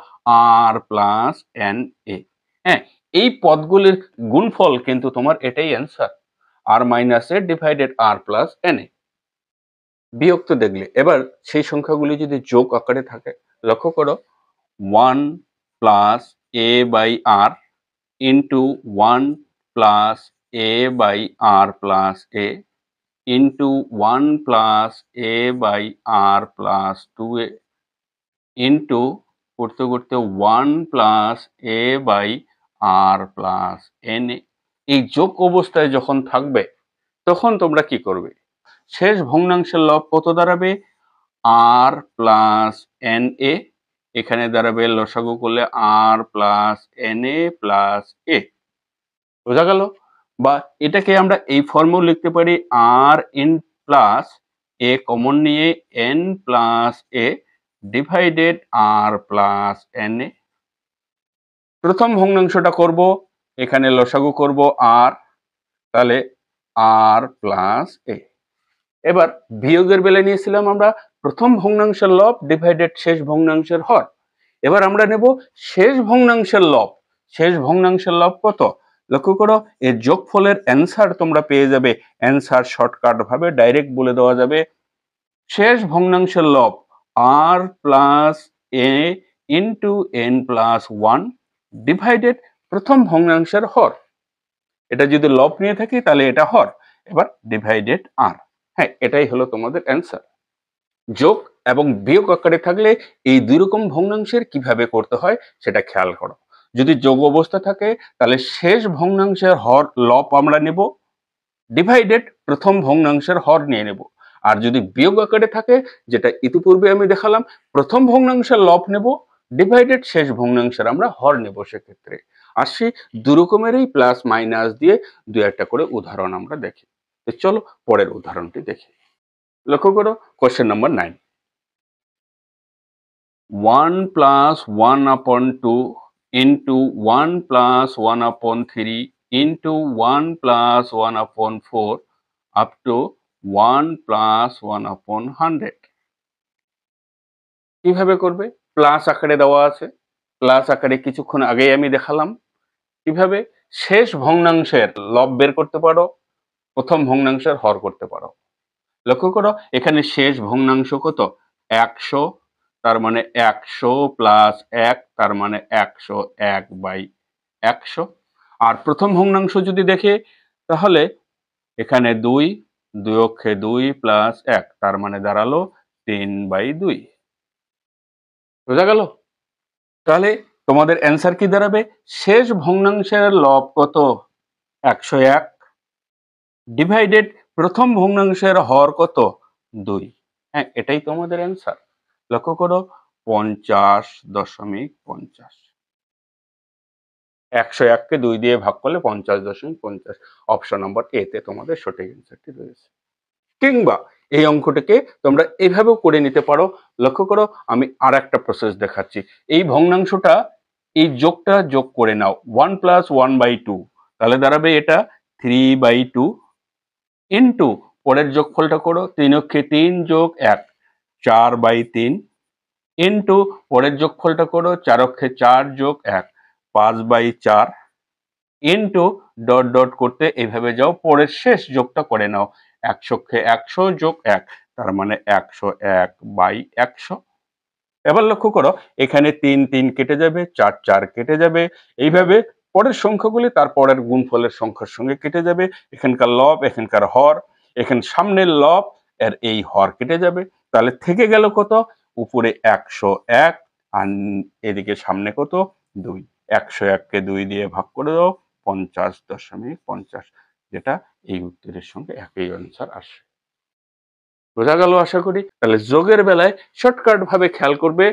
আর প্লাস এন এ। হ্যাঁ, এই পদগুলির গুণফল কিন্তু তোমার এটাই answer, R minus A divided R plus N A. বিয়োগ তো দেখলে, এবার সেই সংখ্যাগুলি যদি যোগ আকারে থাকে, লক্ষ্য করো 1 plus A by R into 1 plus A by R plus A into 1 plus A by R plus 2a into করতে করতে 1 plus A by R plus N A. এই যোগ অবস্থায় যখন থাকবে তখন তোমরা কি করবে, শেষ ভগ্নাংশের লব কত দাঁড়াবে, আর প্লাস এন এ, এখানে দাঁড়াবে লসাগু করলে R plus N A plus A. বোঝা গেল? বা এটাকে আমরা এই ফর্মেও লিখতে পারি, আর ইন প্লাস এ কমন নিয়ে N plus A divided R plus N A. প্রথম ভগ্নাংশটা করব, এখানে লসাগু করব আর, তাহলে আর প্লাস এ। এবার বিয়োগের বেলায় নিয়েছিলাম আমরা প্রথম ভগ্নাংশের লব ডিভাইডেড শেষ ভগ্নাংশের হর। এবার আমরা নেব শেষ ভগ্নাংশের লব। শেষ ভগ্নাংশের লব কত, লক্ষ্য করো, এর যোগফলের অ্যান্সার তোমরা পেয়ে যাবে। অ্যান্সার শর্টকাট ভাবে ডাইরেক্ট বলে দেওয়া যাবে, শেষ ভগ্নাংশের লব আর plus A into N plus 1 divided প্রথম ভগ্নাংশের হর। এটা যদি লব নিয়ে থাকি তাহলে এটা হর, এবার ডিভাইডেড আর। হ্যাঁ, এটাই হলো তোমাদের অ্যান্সার। যোগ এবং বিয়োগ আকারে থাকলে এই দুই রকম ভগ্নাংশের কিভাবে করতে হয় সেটা খেয়াল করো। যদি যোগ অবস্থা থাকে তাহলে শেষ ভগ্নাংশের হর লব আমরা নেব, ডিভাইডেড প্রথম ভগ্নাংশের হর নিয়ে নেব। আর যদি বিয়োগ আকারে থাকে, যেটা ইতিপূর্বে আমি দেখালাম, প্রথম ভগ্নাংশের লব নেব, ডিভাইডেড শেষ ভগ্নাংশের আমরা হর নেব। সেক্ষেত্রে আসি দু রকমেরই প্লাস মাইনাস দিয়ে দু একটা করে উদাহরণ আমরা দেখি। তো চলো পরের উদাহরণটি দেখি। লক্ষ্য করো question number 9, 1 plus 1 upon 2 into 1 plus 1 upon 3 into 1 plus 1 upon 4 up to 1 plus 1 upon 100। কিভাবে করবে, প্লাস আকারে দেওয়া আছে, প্লাস আকারে কিছুক্ষণ আগেই আমি দেখালাম কিভাবে শেষ ভগ্নাংশের লব বের করতে পারো, প্রথম ভগ্নাংশের হর করতে পারো। লক্ষ্য করো এখানে শেষ ভগ্নাংশ কত, 100, তার মানে 100 প্লাস 1, তার মানে 101 বাই 100। আর প্রথম ভগ্নাংশ যদি দেখে তাহলে এখানে 2, 2 অক্ষে 2 প্লাস 1, তার মানে দাঁড়ালো 3 বাই 2। বোঝা গেল? তাহলে তোমাদের অ্যান্সার কি দাঁড়াবে, শেষ ভগ্নাংশের লব কত, 101 ডিভাইডেড প্রথম ভগ্নাংশের হর কত, 2। হ্যাঁ, এটাই তোমাদের অ্যান্সার। লক্ষ্য করো 50.50, 101কে 2 দিয়ে ভাগ করলে 50.50। অপশন নাম্বার এ তে তোমাদের সঠিক অ্যান্সারটি রয়েছে। কিংবা এই অঙ্কটাকে তোমরা এইভাবেও করে নিতে পারো। লক্ষ্য করো আমি আর একটা প্রসেস দেখাচ্ছি। এই ভগ্নাংশটা, এই যোগটা যোগ করে নাও, 1 প্লাস 1/2, তাহলে দাঁড়াবে এটা 3/2 ইন্টু পরের যোগফলটা করো, 3 অক্ষে 3 যোগ 1, 4/3 ইন্টু পরের যোগফলটা করো, 4 অক্ষে 4 যোগ 1, 5/4 ইন্টু ডট ডট করতে এইভাবে যাও, পরের শেষ যোগটা করে নাও। 100 যোগ 1 তার মানে 101/100। এবার লক্ষ্য করো, এখানে 3 3 কেটে যাবে, 4 4 কেটে যাবে, এইভাবে পরের সংখ্যাগুলি তার পরের গুণফলের সংখ্যার সঙ্গে কেটে যাবে। এখানকার লব, এখানকার হর, এখানে সামনের লব এর এই হর কেটে যাবে। তাহলে থেকে গেল কত? উপরে 101 আর এদিকে সামনে কত? 2। 101কে 2 দিয়ে ভাগ করে দাও, 50.50, যেটা এই উত্তরের সঙ্গে একই আনসার আসে। বোঝা গেল আশা করি। তাহলে যোগের বেলায় শর্টকাট ভাবে খেয়াল করবে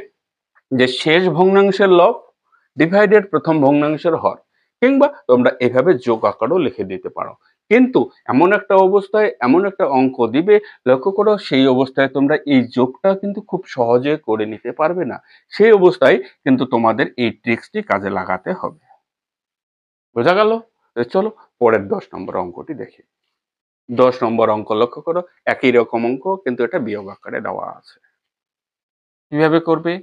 যে শেষ ভগ্নাংশের লব ডিভাইডেড প্রথম ভগ্নাংশের হর, কিংবা তোমরা এভাবে যোগ আকারও লিখে দিতে পারো। কিন্তু এমন একটা অবস্থায় এমন একটা অঙ্ক দিবে, লক্ষ্য করো সেই অবস্থায় তোমরা এই যোগটা কিন্তু খুব সহজে করে নিতে পারবে না। সেই অবস্থায় কিন্তু তোমাদের এই ট্রিক্সটি কাজে লাগাতে হবে। বোঝা গেল? চলো পরের 10 নম্বর অঙ্কটি দেখি। 10 নম্বর অঙ্ক লক্ষ্য করো, একই রকম অঙ্ক কিন্তু এটা বিয়োগ আকারে দেওয়া আছে। কিভাবে করবে?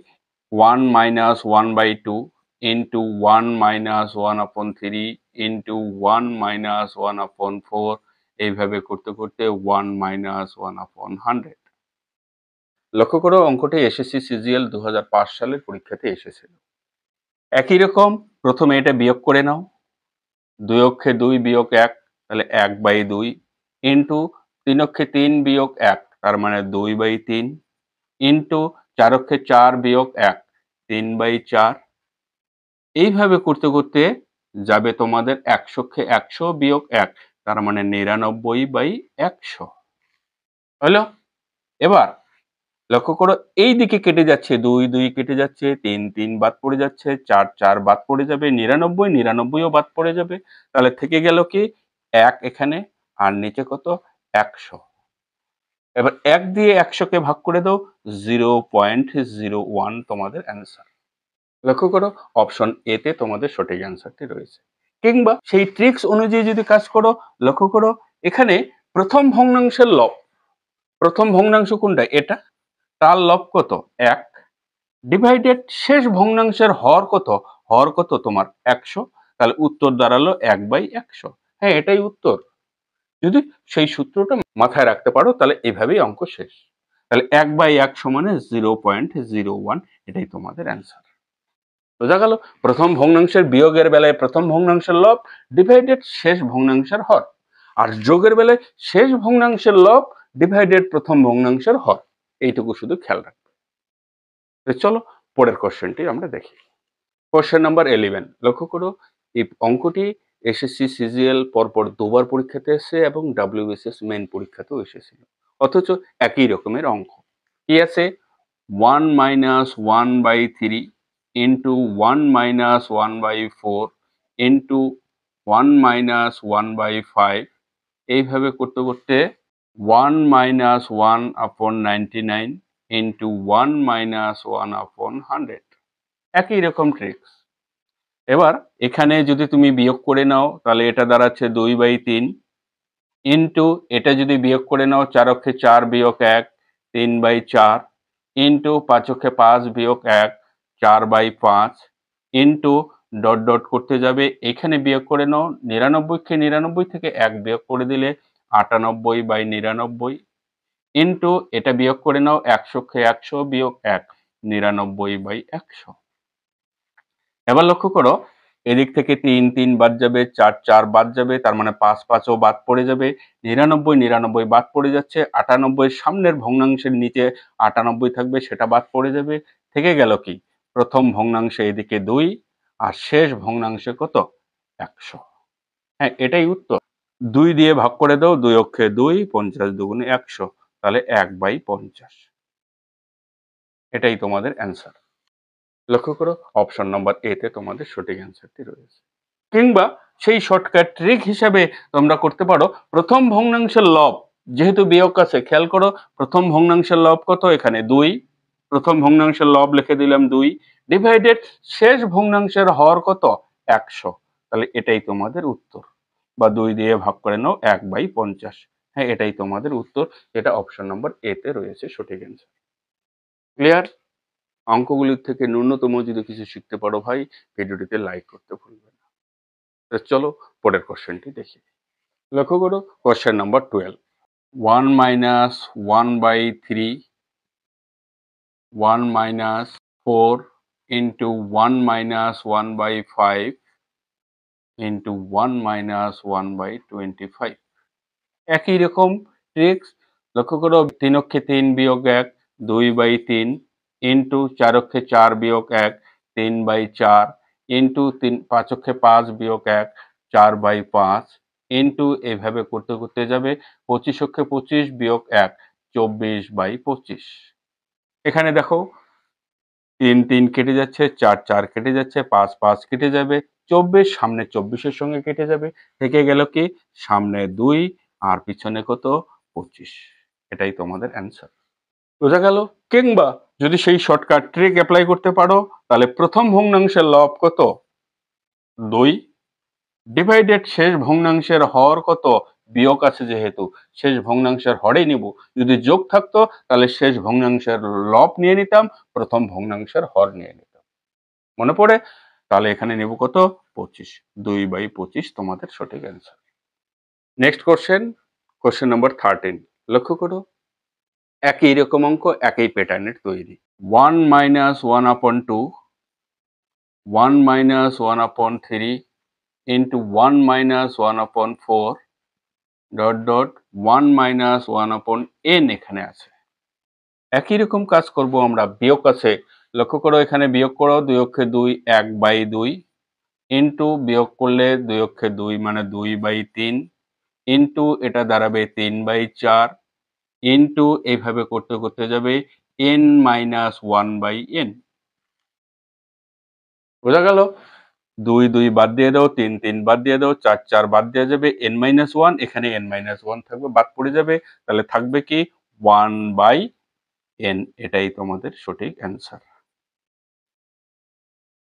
1 minus 1/2 into 1 minus 1/3 into 1 minus 1/4, এইভাবে করতে করতে 1 minus 1/100। লক্ষ্য করো, অঙ্কটি এসএসসি সিজিএল 2005 সালের পরীক্ষাতে এসেছিল। একই রকম প্রথমে এটা বিয়োগ করে নাও। 2 অক্ষে 2 বিয়োগ 1, তাহলে 1/2 ইন্টু 3 অক্ষে 3 বিয়োগ 1, তার মানে 2/3 ইন্টু 4 অক্ষে 4 বিয়োগ 1, 3/4। এইভাবে করতে করতে যাবে তোমাদের 100 অক্ষে 100 বিয়োগ 1, তার মানে 99/100 হলো। এবার লক্ষ্য করো, এই দিকে কেটে যাচ্ছে, 2 2 কেটে যাচ্ছে, 3 3 বাদ পড়ে যাচ্ছে, 4 4 বাদ পড়ে যাবে, 99 99ও বাদ পড়ে যাবে। তাহলে থেকে গেল কি 1 এখানে, আর নিচে কত? 100। এবার 1 দিয়ে 100কে ভাগ করে দাও, 0.01 তোমাদের অ্যান্সার। লক্ষ্য করো, অপশন এ তে তোমাদের সঠিক অ্যান্সারটি রয়েছে। কিংবা সেই ট্রিক্স অনুযায়ী যদি কাজ করো, লক্ষ্য করো এখানে প্রথম ভগ্নাংশের লব, প্রথম ভগ্নাংশ কোনটা? এটা, তার লব কত? 1 ডিভাইডেড শেষ ভগ্নাংশের হর কত? হর কত তোমার? 100। তাহলে উত্তর দাঁড়ালো 1/100। হ্যাঁ, এটাই উত্তর। যদি সেই সূত্রটা মাথায় রাখতে পারো তাহলে এভাবেই অঙ্ক শেষ। তাহলে 1/1 সমানে 0.01, এটাই তোমাদের অ্যান্সার। বোঝা গেল? প্রথম ভগ্নাংশের বিয়োগের বেলায় প্রথম ভগ্নাংশের লব ডিভাইডেড শেষ ভগ্নাংশের হর, আর যোগের বেলায় শেষ ভগ্নাংশের লব ডিভাইডেড প্রথম ভগ্নাংশের হর। এইটুকু শুধু খেয়াল রাখবে। চলো পরের কোশ্চেনটি আমরা দেখি। Question number 11। লক্ষ্য করো, এই অঙ্কটি এসএসসি সিজিএল পরপর দুবার পরীক্ষাতে এসেছে এবং ডাব্লিউবিসিএস মেইন পরীক্ষাতেও এসেছিল, অথচ একই রকমের অঙ্ক। কি আছে? 1 minus 1/3 into 1 minus 1/4 into 1 minus 1/5, এইভাবে করতে করতে 1 minus 1/99 into 1 minus 1/100, একই রকম ট্রিক্স। এবার এখানে যদি তুমি বিয়োগ করে নাও তাহলে এটা দাঁড়াচ্ছে 2/3 ইন্টু এটা যদি বিয়োগ করে নাও 4 অক্ষে 4 বিয়োগ 1, 3/4 ইন্টু 5 অক্ষে 5 বিয়োগ 1, 4/5 ইন্টু ডট ডট করতে যাবে, এখানে বিয়োগ করে নাও 99কে 99 থেকে 1 বিয়োগ করে দিলে 98/99 ইন্টু এটা বিয়োগ করে নাও 100কে 100 বিয়োগ 1, 99/100। এবার লক্ষ্য করো, এদিক থেকে 3 3 বাদ যাবে, 4 4 বাদ যাবে, তার মানে 5 5ও বাদ পড়ে যাবে, 99 99 বাদ পড়ে যাচ্ছে, 98 সামনের ভগ্নাংশের নিচে 98 থাকবে, সেটা বাদ পড়ে যাবে। থেকে গেল কি? প্রথম ভগ্নাংশে এদিকে 2 আর শেষ ভগ্নাংশে কত? 100। হ্যাঁ, এটাই উত্তর। 2 দিয়ে ভাগ করে দাও, 2 অক্ষে 2, 50 দুগুণে 100, তাহলে 1/50। এটাই তোমাদের অ্যান্সার। লক্ষ্য করো, অপশন নাম্বার এ তে তোমাদের সঠিক অ্যান্সারটি রয়েছে। কিংবা সেই শর্টকাট ট্রিক হিসাবে তোমরা করতে পারো, প্রথম ভগ্নাংশের লব যেহেতু বিয়োগ আছে, খেয়াল করো প্রথম ভগ্নাংশের লব কত? এখানে 2, প্রথম ভগ্নাংশের লব লিখে দিলাম 2 ডিভাইডেড শেষ ভগ্নাংশের হর কত? 100। তাহলে এটাই তোমাদের উত্তর, বা 2 দিয়ে ভাগ করে নাও 1/50। হ্যাঁ, এটাই তোমাদের উত্তর, যেটা অপশন নাম্বার এ তে রয়েছে সঠিক অ্যান্সার। ক্লিয়ার? অঙ্কগুলির থেকে ন্যূনতম যদি কিছু শিখতে পারো ভাই, ভিডিওটিতে লাইক করতে ভুলবে না। তো চলো পরের কোশ্চেনটি দেখি। লক্ষ্য করো question number 12। 1 minus 1 by 3, 1 minus 4 into 1 minus 1 by 5 into 1 minus 1 by 25। একই রকম ট্রিক্স। লক্ষ্য করো 3 অক্ষে 3 বিয়োগ 1 2/3 ইন্টু 4 অক্ষে 4 বিয়োগ 1 3/4 ইন্টু 5 অক্ষে 5 বিয়োগ 1 4/5 ইন্টু এইভাবে করতে করতে যাবে 25 অক্ষে 25 বিয়োগ 1 24/25। এখানে দেখো 3 3 কেটে যাচ্ছে, 4 4 কেটে যাচ্ছে, 5 5 কেটে যাবে, 24 সামনে 24-এর সঙ্গে কেটে যাবে, থেকে গেল কি সামনে 2 আর পিছনে কত 25। এটাই তোমাদের অ্যান্সার। বোঝা গেল? কিংবা যদি সেই শর্টকাট ট্রিক অ্যাপ্লাই করতে পারো তাহলে প্রথম ভগ্নাংশের লব কত 2 ডিভাইডেড শেষ ভগ্নাংশের হর কত, বিয়োগ আছে যেহেতু শেষ ভগ্নাংশের হরেই নিব, যদি যোগ থাকতো তাহলে শেষ ভগ্নাংশের লব নিয়ে নিতাম, প্রথম ভগ্নাংশের হর নিয়ে নিতাম। মনে পড়ে? তাহলে এখানে নেব কত 25, 2/25 তোমাদের সঠিক অ্যান্সার। Next question number 13। লক্ষ্য করো একই রকম অঙ্ক, একই প্যাটার্নের তৈরি। 1 minus 1/2, 1 minus 1/3 into 1 minus 1/4 dot dot 1 minus 1/n এখানে আছে। একই রকম কাজ করব আমরা, বিয়োগ আছে। লক্ষ্য করো এখানে বিয়োগ করো 2 অক্ষে 2 1/2 ইন্টু বিয়োগ করলে 2 অক্ষে 2 মানে 2/3 ইন্টু এটা দাঁড়াবে 3/4 ইন্টু এইভাবে করতে করতে যাবে n minus 1/n। বোঝা গেল? 2 2 বাদ দিয়ে দাও, 3 3 বাদ দিয়ে দাও, 4 4 বাদ দেওয়া যাবে, n-1 এখানে n-1 থাকবে, বাদ পড়ে যাবে, তাহলে থাকবে কি 1/n। এটাই তোমাদের সঠিক অ্যান্সার।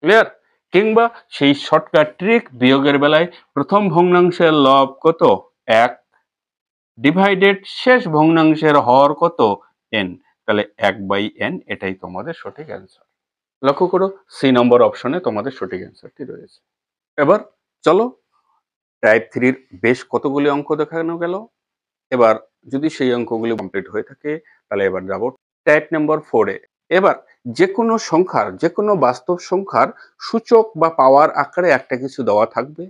ক্লিয়ার? কিংবা সেই শর্টকাট ট্রিক বিয়োগের বেলায় প্রথম ভগ্নাংশের লব কত 1 ডিভাইডেড শেষ ভগ্নাংশের হর কত n, তাহলে 1/n এটাই তোমাদের সঠিক অ্যান্সার। লক্ষ্য করো সি নম্বর অপশনে তোমাদের সঠিক অ্যান্সারটি রয়েছে। এবার চলো টাইপ 3-র বেশ কতগুলি অঙ্ক দেখানো গেল। এবার যদি সেই অঙ্কগুলি কমপ্লিট হয়ে থাকে তাহলে এবার যাব টাইপ নাম্বার 4-এ। এবার যে কোনো সংখ্যার, যে কোনো বাস্তব সংখ্যার সূচক বা পাওয়ার আকারে একটা কিছু দেওয়া থাকবে,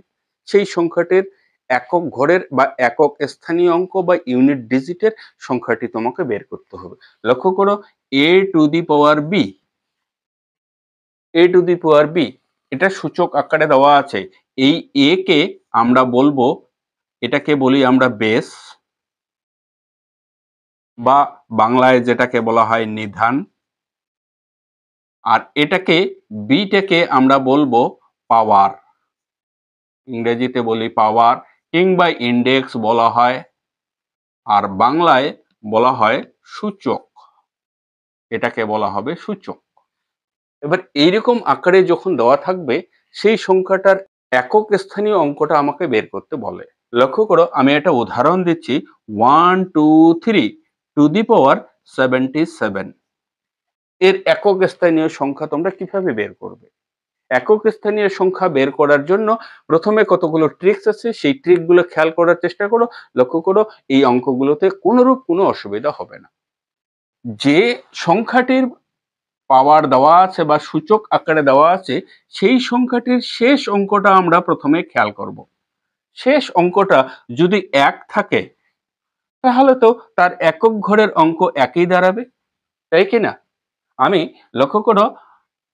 সেই সংখ্যাটির একক ঘরের বা একক স্থানীয় অঙ্ক বা ইউনিট ডিজিটের সংখ্যাটি তোমাকে বের করতে হবে। লক্ষ্য করো a to the power b, এটা সূচক আকারে দেওয়া আছে। এই a কে আমরা বলবো, এটাকে বলি আমরা বেস, বা বাংলায় যেটাকে বলা হয় নিধান, আর এটাকে বিটাকে আমরা বলবো পাওয়ার, ইংরেজিতে বলি পাওয়ার কিংবা ইন্ডেক্স বলা হয়, আর বাংলায় বলা হয় সূচক, এটাকে বলা হবে সূচক। এবার এইরকম আকারে যখন দেওয়া থাকবে সেই সংখ্যাটার একক স্থানীয় অঙ্কটা আমাকে বের করতে বলে। লক্ষ্য করো আমি একটা উদাহরণ দিচ্ছি, 1 2 3 টু দি পাওয়ার 77। এর একক স্থানীয় সংখ্যা তোমরা কিভাবে বের করবে? একক স্থানীয় সংখ্যা বের করার জন্য প্রথমে কতগুলো ট্রিক্স আছে, সেই ট্রিকগুলো খেয়াল করার চেষ্টা করো। লক্ষ্য করো এই অঙ্কগুলোতে কোনোরূপ কোনো অসুবিধা হবে না। যে সংখ্যাটির পাওয়ার দেওয়া আছে বা সূচক আকারে দেওয়া আছে, সেই সংখ্যাটির শেষ অঙ্কটা আমরা প্রথমে খেয়াল করব। শেষ অঙ্কটা যদি 1 থাকে তাহলে তো তার একক ঘরের অঙ্ক একই দাঁড়াবে, তাই কি না? আমি লক্ষ্য করো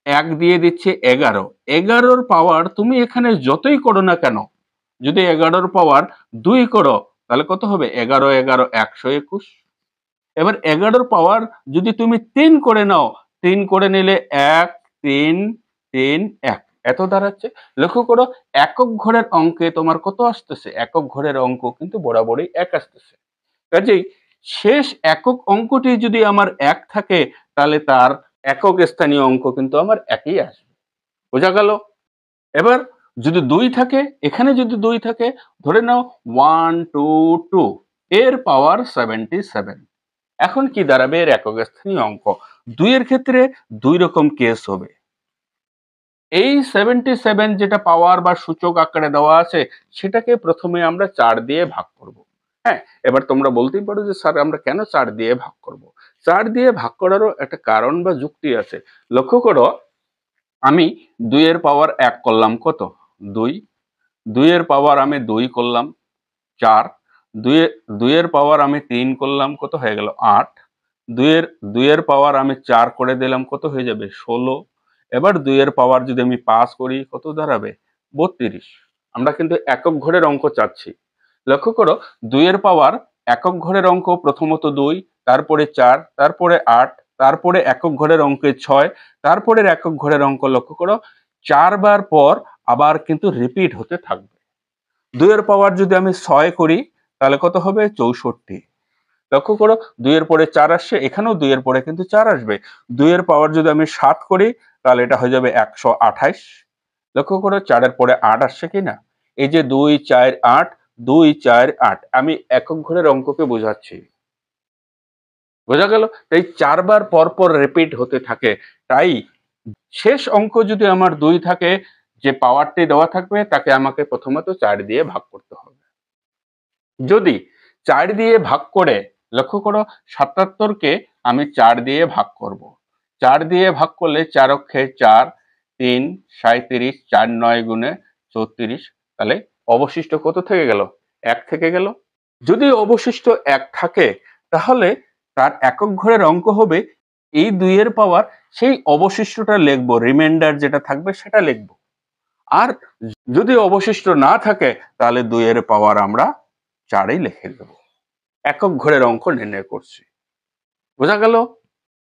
1 দিয়ে দিচ্ছে 11, 11-র পাওয়ার তুমি এখানে যতই করো না কেন, যদি 11-র পাওয়ার 2 করো তাহলে কত হবে 11 11 121। এবার 11-র পাওয়ার যদি তুমি 3 করে নাও, 3 করে নিলে 1 3 3 1 এত দাঁড়াচ্ছে। লক্ষ্য করো একক ঘরের অঙ্কে তোমার কত আসতেছে, একক ঘরের অঙ্ক কিন্তু বরাবরই 1 আসতেছে। কাজেই শেষ একক অঙ্কটি যদি আমার 1 থাকে তাহলে তার একক স্থানীয় অঙ্ক কিন্তু আমার একই আসবে। বোঝা গেল? এবার যদি 2 থাকে, এখানে যদি 2 থাকে, ধরে নাও 1 2 2 এর পাওয়ার 77। এখন কি দাঁড়াবে এর একক স্থানীয় অঙ্ক? 2 এর ক্ষেত্রে 2 রকম কেস হবে। এই 77 যেটা পাওয়ার বা সূচক আকারে দেওয়া আছে সেটাকে প্রথমে আমরা 4 দিয়ে ভাগ করব। হ্যাঁ, এবার তোমরা বলতেই পারো যে স্যার আমরা কেন 4 দিয়ে ভাগ করব? 4 দিয়ে ভাগ করারও একটা কারণ বা যুক্তি আছে। লক্ষ্য করো, আমি 2 এর পাওয়ার 1 করলাম কত? 2। 2 এর পাওয়ার আমি 2 করলাম 4। 2 এর পাওয়ার আমি 3 করলাম কত হয়ে গেল? 8। 2 এর পাওয়ার আমি 4 করে দিলাম কত হয়ে যাবে? 16। এবার 2 এর পাওয়ার যদি আমি 5 করি কত দাঁড়াবে? 32। আমরা কিন্তু একক ঘরের অঙ্ক চাচ্ছি। লক্ষ্য করো, 2 এর পাওয়ার একক ঘরের অঙ্ক প্রথমত 2, তারপরে 4, তারপরে 8, তারপরে একক ঘরের অঙ্কে 6, তারপরের একক ঘরের অঙ্ক লক্ষ্য করো 4 বার পর আবার কিন্তু রিপিট হতে থাকবে। 2 এর পাওয়ার যদি আমি 6 করি তাহলে কত হবে? 64। লক্ষ্য করো, 2 এর পরে 4 আসছে, এখানেও 2 এর পরে কিন্তু 4 আসবে। 2 এর পাওয়ার যদি আমি 7 করি তাহলে এটা হয়ে যাবে 128। লক্ষ্য করো 4 এর পরে 8 আসছে কিনা? এই যে 2 4 8, 2 4 8, আমি একক ঘরের অঙ্ককে বোঝাচ্ছি। বোঝা গেল? এই 4 বার পর পর রিপিট হতে থাকে। তাই শেষ অঙ্ক যদি আমার 2 থাকে, যে পাওয়ারটি দেওয়া থাকবে তাকে আমাকে প্রথমত 4 দিয়ে ভাগ করতে হবে। যদি 4 দিয়ে ভাগ করে, লক্ষ্য করো 77 কে আমি 4 দিয়ে ভাগ করব। 4 দিয়ে ভাগ করলে 4 অক্ষে 4, 3 37, 4 9 গুণে 34, তাহলে অবশিষ্ট কত থেকে গেল? 1 থেকে গেল। যদি অবশিষ্ট 1 থাকে তাহলে তার একক ঘরের অঙ্ক হবে এই 2 এর পাওয়ার সেই অবশিষ্টটা লিখবো, রিমাইন্ডার যেটা থাকবে সেটা লিখবো। আর যদি অবশিষ্ট না থাকে তাহলে 2 এর পাওয়ার আমরা 4ই লিখে দেব। একক ঘরের অঙ্ক নির্ণয় করছি। বোঝা গেল?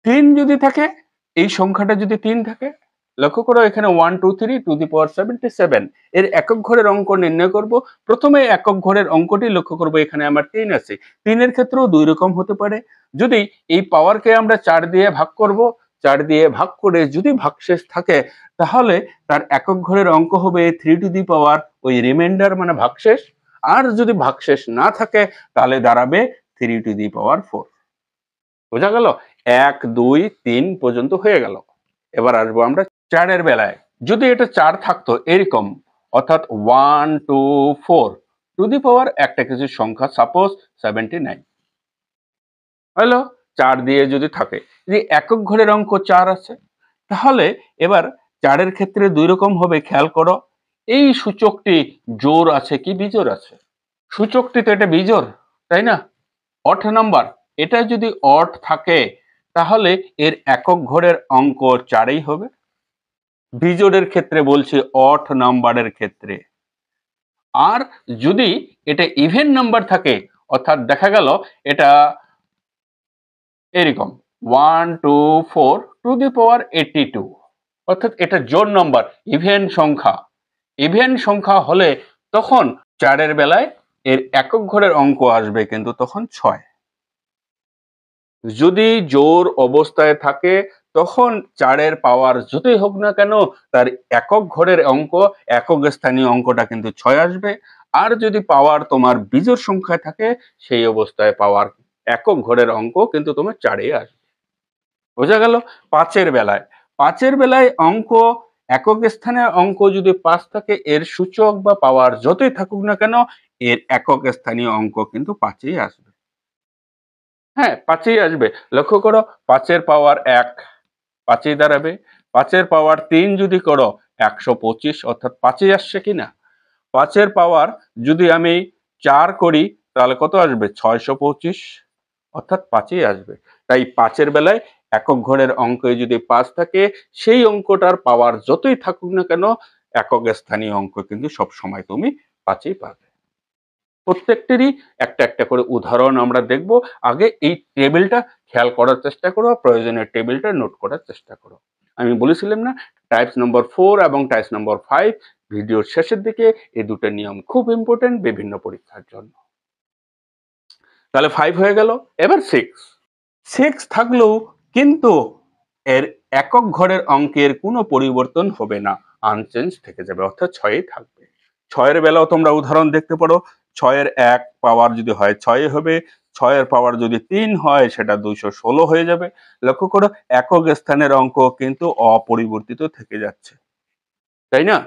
3 যদি থাকে, এই সংখ্যাটা যদি 3 থাকে, লক্ষ্য করো এখানে 1 2 3 টু দি পাওয়ার 77 এর একক ঘরের অঙ্ক নির্ণয় করব। প্রথমে একক ঘরের অঙ্কটি লক্ষ্য করব, এখানে আমার 3 আছে। 3 এর ক্ষেত্রেও 2 রকম হতে পারে। যদি এই পাওয়ারকে আমরা 4 দিয়ে ভাগ করব, 4 দিয়ে ভাগ করে যদি ভাগশেষ থাকে তাহলে তার একক ঘরের অঙ্ক হবে 3 টু দি পাওয়ার ওই রিমাইন্ডার মানে ভাগশেষ। আর যদি ভাগশেষ না থাকে তাহলে দাঁড়াবে 3 টু দি পাওয়ার 4। বোঝা গেল? 1 2 3 পর্যন্ত হয়ে গেল। এবার আসবো আমরা 4 এর বেলায়। যদি এটা 4 থাকতো এরকম, অর্থাৎ 1 2 4 টু দি পাওয়ার একটা কিছু সংখ্যা, সাপোজ 79 হলো। 4 দিয়ে যদি থাকে, যে একক ঘরের অঙ্ক 4 আছে, তাহলে এবার 4 এর ক্ষেত্রে 2 রকম হবে। খেয়াল করো, এই সূচকটি জোড় আছে কি বিজোড় আছে? সূচকটি তো এটা বিজোড়, তাই না? অড নাম্বার, এটা যদি অড থাকে তাহলে এর একক ঘরের অঙ্ক 4ই হবে। বিজোড়ের ক্ষেত্রে বলছি, অড নাম্বারের ক্ষেত্রে। আর যদি এটা ইভেন নাম্বার থাকে, অর্থাৎ দেখা গেল এটা এরকম 1 2 4 টু দি পাওয়ার 82, অর্থাৎ এটা জোড় নাম্বার, ইভেন সংখ্যা। ইভেন সংখ্যা হলে তখন 4 এর বেলায় এর একক ঘরের অঙ্ক আসবে কিন্তু তখন 6। যদি জোড় অবস্থায় থাকে তখন 4 এর পাওয়ার যতই হোক না কেন তার একক ঘরের অঙ্ক, একক স্থানীয় অঙ্কটা কিন্তু 6 আসবে। আর যদি পাওয়ার তোমার বিজোড় সংখ্যায় থাকে সেই অবস্থায় পাওয়ার একক ঘরের অঙ্ক কিন্তু তোমার 4ই আসবে। বোঝা গেল? 5 এর বেলায়, 5 এর বেলায় অঙ্ক, একক স্থানে অঙ্ক যদি 5 থাকে, এর সূচক বা পাওয়ার যতই থাকুক না কেন এর একক স্থানীয় অঙ্ক কিন্তু 5ই আসবে। হ্যাঁ, 5ই আসবে। লক্ষ্য করো, 5 এর পাওয়ার 1 5ই দাঁড়াবে। 5 এর পাওয়ার 3 যদি করো 125, অর্থাৎ 5ই আসছে কিনা? 5 এর পাওয়ার যদি আমি 4 করি তাহলে কত আসবে? 625, অর্থাৎ 5ই আসবে। তাই 5 এর বেলায় একক ঘরের অঙ্কে যদি 5 থাকে সেই অঙ্কটার পাওয়ার যতই থাকুক না কেন একক স্থানীয় অঙ্ক কিন্তু সব সময় তুমি 5ই পাবে। প্রত্যেকটিরই একটা একটা করে উদাহরণ আমরা দেখব। আগে এই টেবিলটা খেয়াল করার চেষ্টা করো, প্রয়োজনীয় টেবিলটা নোট করার চেষ্টা করো। আমি বলেছিলাম না, টাইপস নম্বর 4 এবং টাইপস নম্বর 5 ভিডিওর শেষের দিকে এই দুটো নিয়ম খুব ইম্পর্টেন্ট বিভিন্ন পরীক্ষার জন্য। তাহলে 5 হয়ে গেল। এবার 6 থাকলেও কিন্তু এর একক ঘরের অঙ্কের কোনো পরিবর্তন হবে না, আনচেঞ্জ থেকে যাবে, অর্থাৎ 6ই থাকবে। 6 এর বেলাও তোমরা উদাহরণ দেখতে পারো। 6 এর 1 পাওয়ার যদি হয় 6 হবে, 6 এর পাওয়ার যদি 3 হয় সেটা 216 হয়ে যাবে। লক্ষ্য করো একক স্থানের অঙ্ক কিন্তু অপরিবর্তিত থেকে যাচ্ছে, তাই না?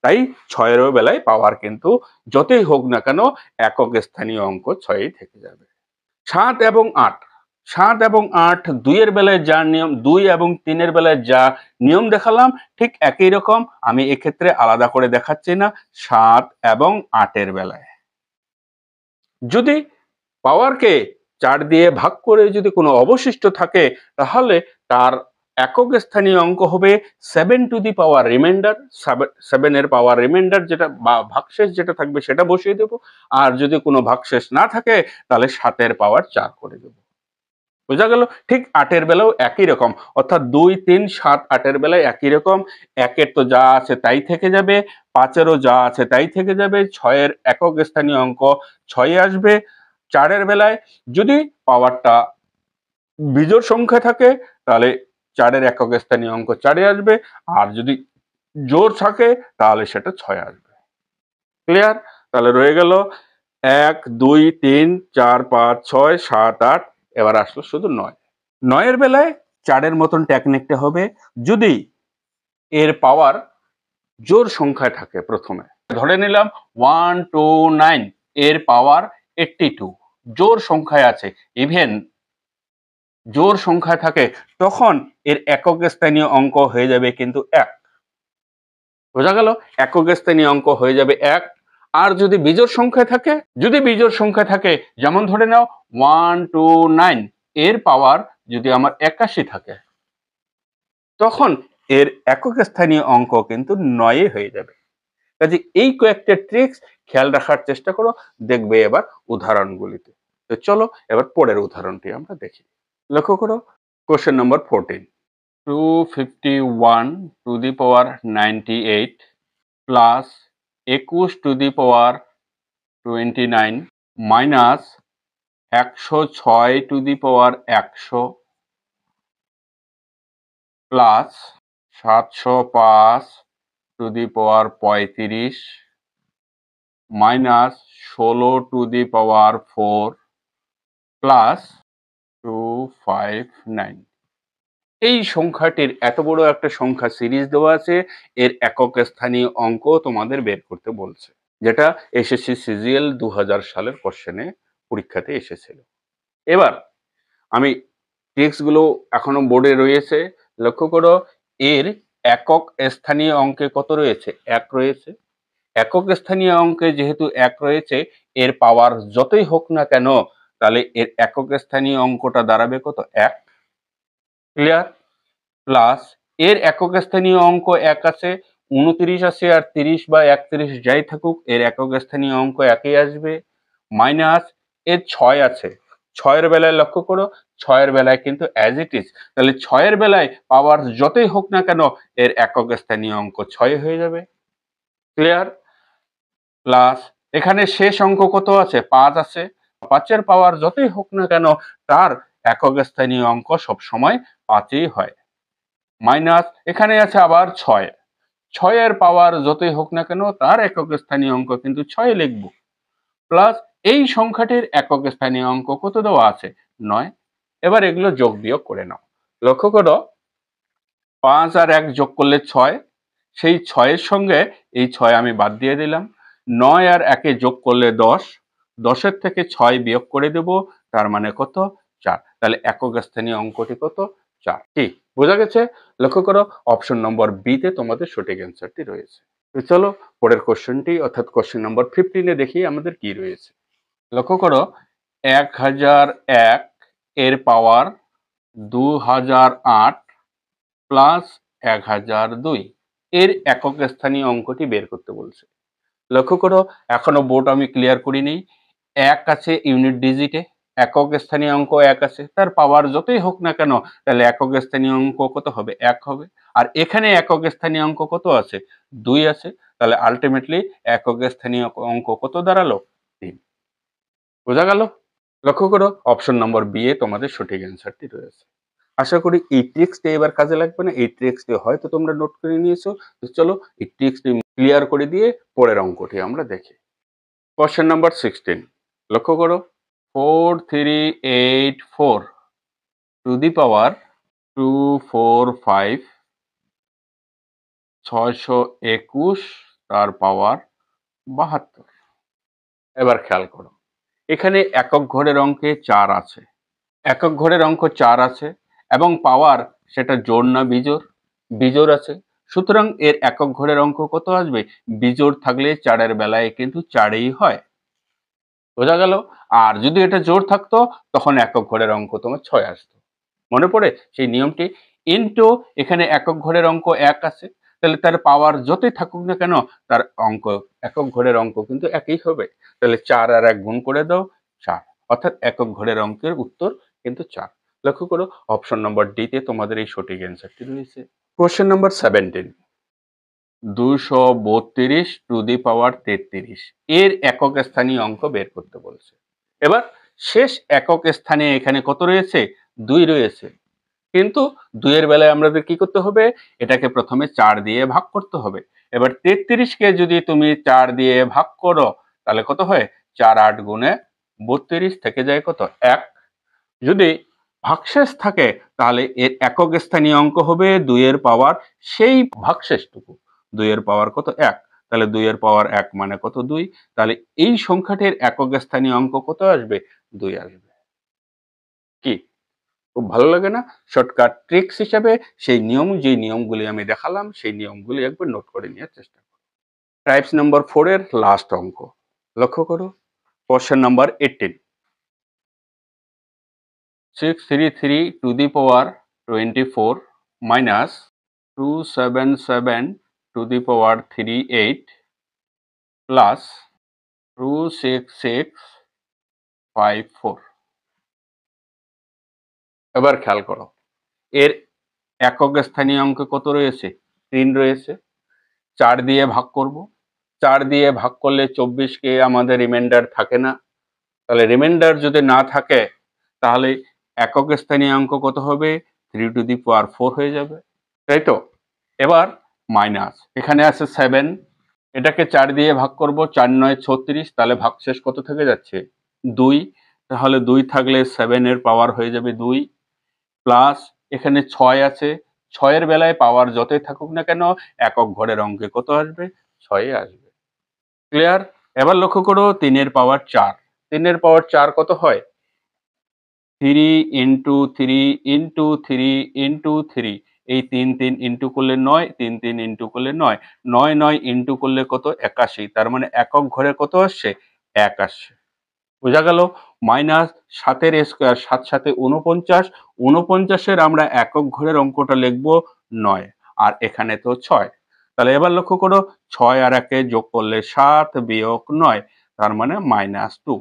তাই 6 এর বেলায় পাওয়ার কিন্তু যতই হোক না কেন একক স্থানীয় অঙ্ক 6ই থেকে যাবে। 7 এবং 8, 7 এবং 8 2 এর বেলায় যা নিয়ম, 2 এবং 3 এর বেলায় যা নিয়ম দেখালাম ঠিক একই রকম, আমি এক্ষেত্রে আলাদা করে দেখাচ্ছি না। 7 এবং 8 এর বেলায় যদি পাওয়ারকে 4 দিয়ে ভাগ করে যদি কোনো অবশিষ্ট থাকে তাহলে তার একক স্থানীয় অঙ্ক হবে 7 টু দি পাওয়ার রিমাইন্ডার। 7 এর পাওয়ার রিমাইন্ডার যেটা বা ভাগশেষ যেটা থাকবে সেটা বসিয়ে দেব, আর যদি কোনো ভাগশেষ না থাকে তাহলে 7 এর পাওয়ার 4 করে দেব। বোঝা গেল? ঠিক 8 এর বেলাও একই রকম, অর্থাৎ 2 3 7 8 এর বেলায় একই রকম। 1 এর তো যা আছে তাই থেকে যাবে, 5 এরও যা আছে তাই থেকে যাবে, 6 এর একক স্থানীয় অঙ্ক 6 আসবে। 4 এর বেলায় যদি পাওয়ারটা বিজোড় সংখ্যা থাকে তাহলে 4 এর একক স্থানীয় অঙ্ক 4 এ আসবে, আর যদি জোড় থাকে তাহলে সেটা 6 আসবে। ক্লিয়ার? তাহলে রয়ে গেল 1 2 3 4 5 6 7 8, এবার আসলো শুধু 9। 9 এর বেলায় 4 এর মতন টেকনিকটা হবে যদি এর পাওয়ার জোড় সংখ্যায় থাকে। প্রথমে ধরে নিলাম 1 2 9 এর পাওয়ার 82 জোড় সংখ্যায় আছে, ইভেন জোড় সংখ্যায় থাকে, তখন এর একক স্থানীয় অঙ্ক হয়ে যাবে কিন্তু 1। বোঝা গেল? একক স্থানীয় অঙ্ক হয়ে যাবে 1। আর যদি বিজোড় সংখ্যায় থাকে, যদি বিজোড় সংখ্যা থাকে যেমন ধরে নাও 1 2 9 এর পাওয়ার যদি আমার 81 থাকে, তখন এর একক স্থানীয় অঙ্ক কিন্তু 9 হয়ে যাবে। কাজে এই কয়েকটা ট্রিক্স খেয়াল রাখার চেষ্টা করো, দেখবে এবার উদাহরণগুলিতে। তো চলো এবার পরের উদাহরণটি আমরা দেখি। লক্ষ্য করো question number 14, 251 to the power 98 plus 21 to the power 29 minus 106 to the power 100 plus 705 to the power 35 minus 16 to the power 4 plus 259। এই সংখ্যাটির এত বড় একটা সংখ্যা সিরিজ দেওয়া আছে, এর একক স্থানীয় অঙ্ক তোমাদের বের করতে বলছে, যেটা এসএসসি সিজিএল 2000 সালের কোশ্চেনে পরীক্ষাতে এসেছিল। এবার আমি ট্রিক্সগুলো এখনো বোর্ডে রয়েছে, লক্ষ্য করো এর একক স্থানীয় অঙ্কে কত রয়েছে? 1 রয়েছে। একক স্থানীয় অঙ্কে যেহেতু 1 রয়েছে, এর পাওয়ার যতই হোক না কেন তাহলে এর একক স্থানীয় অঙ্কটা দাঁড়াবে কত? 1। ক্লিয়ার? প্লাস এর একক স্থানীয় অঙ্ক 1 আছে, 29 আছে, আর 30 বা 31 যাই থাকুক এর একক স্থানীয় অঙ্ক 1ই আসবে। মাইনাস এর 6 আছে, 6 এর বেলায় লক্ষ্য করো 6 এর বেলায় কিন্তু অ্যাজ ইট ইজ, তাহলে 6 এর বেলায় পাওয়ার যতই হোক না কেন এর একক স্থানীয় অঙ্ক 6 হয়ে যাবে। ক্লিয়ার? প্লাস এখানে শেষ অঙ্ক কত আছে? 5 আছে, 5 এর পাওয়ার যতই হোক না কেন তার একক স্থানীয় অঙ্ক সব সময় 5ই হয়। মাইনাস এখানে আছে আবার 6, 6 এর পাওয়ার যতই হোক না কেন তার একক স্থানীয় অঙ্ক কিন্তু 6 লিখব। প্লাস এই সংখ্যাটির একক স্থানীয় অঙ্ক কত দেওয়া আছে? 9। এবার এগুলো যোগ বিয়োগ করে নাও। লক্ষ্য করো 5 আর 1 যোগ করলে 6, সেই 6 এর সঙ্গে এই 6 আমি বাদ দিয়ে দিলাম। 9 আর 1 এ যোগ করলে 10, 10 এর থেকে 6 বিয়োগ করে দেব, তার মানে কত? 4। তাহলে একক স্থানীয় অঙ্কটি কত? 4। কি বোঝা গেছে? লক্ষ্য করো অপশন নম্বর বি তে তোমাদের সঠিক অ্যান্সারটি রয়েছে। তো চলো পরের কোশ্চেনটি অর্থাৎ কোশ্চেন নম্বর 15 এ দেখি আমাদের কি রয়েছে। লক্ষ্য করো 1001 এর পাওয়ার 2008 প্লাস 1002 এর একক স্থানীয় অঙ্কটি বের করতে বলছে। লক্ষ্য করো এখনো বোর্ড আমি ক্লিয়ার করিনি। 1 আছে ইউনিট ডিজিটে, একক স্থানীয় অঙ্ক 1 আছে, তার পাওয়ার যতই হোক না কেন তাহলে একক স্থানীয় অঙ্ক কত হবে? 1 হবে। আর এখানে একক স্থানীয় অঙ্ক কত আছে? 2 আছে, তাহলে আলটিমেটলি একক স্থানীয় অঙ্ক কত দাঁড়ালো? 3। বোঝা গেল? লক্ষ্য করো অপশন নম্বর বি এ তোমাদের সঠিক অ্যান্সারটি রয়েছে। আশা করি এই ট্রিক্সটি এবার কাজে লাগবে না, এই ট্রিক্সটি হয়তো তোমরা নোট করে নিয়েছো। তো চলো এই ট্রিক্সটি ক্লিয়ার করে দিয়ে পরের অঙ্কটি আমরা দেখি। কোশ্চেন নাম্বার 16, লক্ষ্য করো 4384 টু দি পাওয়ার 245 621 তার পাওয়ার 72। এবার খেয়াল করো, এখানে একক ঘরের অঙ্কে 4 আছে, একক ঘরের অঙ্ক 4 আছে এবং পাওয়ার সেটা জোড় না বিজোড়? বিজোড় আছে। সুতরাং এর একক ঘরের অঙ্ক কত আসবে? বিজোড় থাকলে 4 এর বেলায় কিন্তু 4ই হয়। বোঝা গেল? আর যদি এটা জোড় থাকতো তখন একক ঘরের অঙ্ক তোমার 6 আসতো। মনে পড়ে সেই নিয়মটি? ইনটু এখানে একক ঘরের অঙ্ক 1 আছে, তাহলে তার পাওয়ার যতই থাকুক না কেন তার অঙ্ক একক ঘরের অঙ্ক কিন্তু একই হবে। তাহলে 4 আর 1 গুণ করে দাও, 4। অর্থাৎ একক ঘরের অঙ্কের উত্তর কিন্তু 4। লক্ষ্য করো অপশন নম্বর ডি তে তোমাদের এই সঠিক অ্যান্সারটি রয়েছে। কোশ্চেন নম্বর 17, 232 টু দি পাওয়ার 33 এর একক স্থানীয় অঙ্ক বের করতে বলছে। এবার শেষ একক স্থানে এখানে কত রয়েছে? 2 রয়েছে, কিন্তু 2 এর বেলায় আমাদের কি করতে হবে? এটাকে প্রথমে 4 দিয়ে ভাগ করতে হবে। এবার 33 কে যদি তুমি 4 দিয়ে ভাগ করো তাহলে কত হয়? 4 8 গুণে 32 থেকে যায় কত? 1। যদি ভাগশেষ থাকে তাহলে এর একক স্থানীয় অঙ্ক হবে 2 এর পাওয়ার সেই ভাগশেষটুকু। 2 এর পাওয়ার কত? 1। তাহলে 2 এর পাওয়ার 1 মানে কত? 2। তাহলে এই সংখ্যাটির একক স্থানীয় অঙ্ক কত আসবে? 2 আসবে। কি খুব ভালো লাগে না? শর্টকাট ট্রিক্স হিসাবে সেই নিয়ম, যে নিয়মগুলি আমি দেখালাম সেই নিয়মগুলি একবার নোট করে নেওয়ার চেষ্টা করো। টাইপস নম্বর 4 এর লাস্ট অঙ্ক লক্ষ্য করো। Question number 18, 633 to the power 24 minus 277 to the power 38 plus 26654। এবার খেয়াল করো, এর একক স্থানীয় অঙ্ক কত রয়েছে? 3 রয়েছে। 4 দিয়ে ভাগ করব। 4 দিয়ে ভাগ করলে 24 কে আমাদের রিমাইন্ডার থাকে না। তাহলে রিমাইন্ডার যদি না থাকে তাহলে একক স্থানীয় অঙ্ক কত হবে? 3 টু দি পাওয়ার 4 হয়ে যাবে, তাই তো? এবার মাইনাস এখানে আছে 7, এটাকে 4 দিয়ে ভাগ করব, 4 9 36, তাহলে ভাগশেষ কত থেকে যাচ্ছে? 2। তাহলে 2 থাকলে 7 এর পাওয়ার হয়ে যাবে 2 প্লাস এখানে 6 আছে, 6 এর বেলায় পাওয়ার যতই থাকুক না কেন একক ঘরের অঙ্কে কত আসবে? 6 আসবে। ক্লিয়ার? এবার লক্ষ্য করো 3 এর পাওয়ার 4। 3 এর পাওয়ার 4 কত হয়? 3 ইন্টু 3 ইন্টু 3 ইন্টু 3, এই 3 3 ইন্টু করলে 9, 3 3 ইন্টু করলে 9, 9 9 ইন্টু করলে কত? 81। তার মানে একক ঘরে কত আসছে? 1 আসছে। বোঝা গেল? মাইনাস 7 এর স্কয়ার, 7 7 49, 49 এর আমরা একক ঘরের অঙ্কটা লিখব 9 আর এখানে তো 6। তাহলে এবার লক্ষ্য করো 6 আর 1 যোগ করলে 7 বিয়োগ 9, তার মানে -2।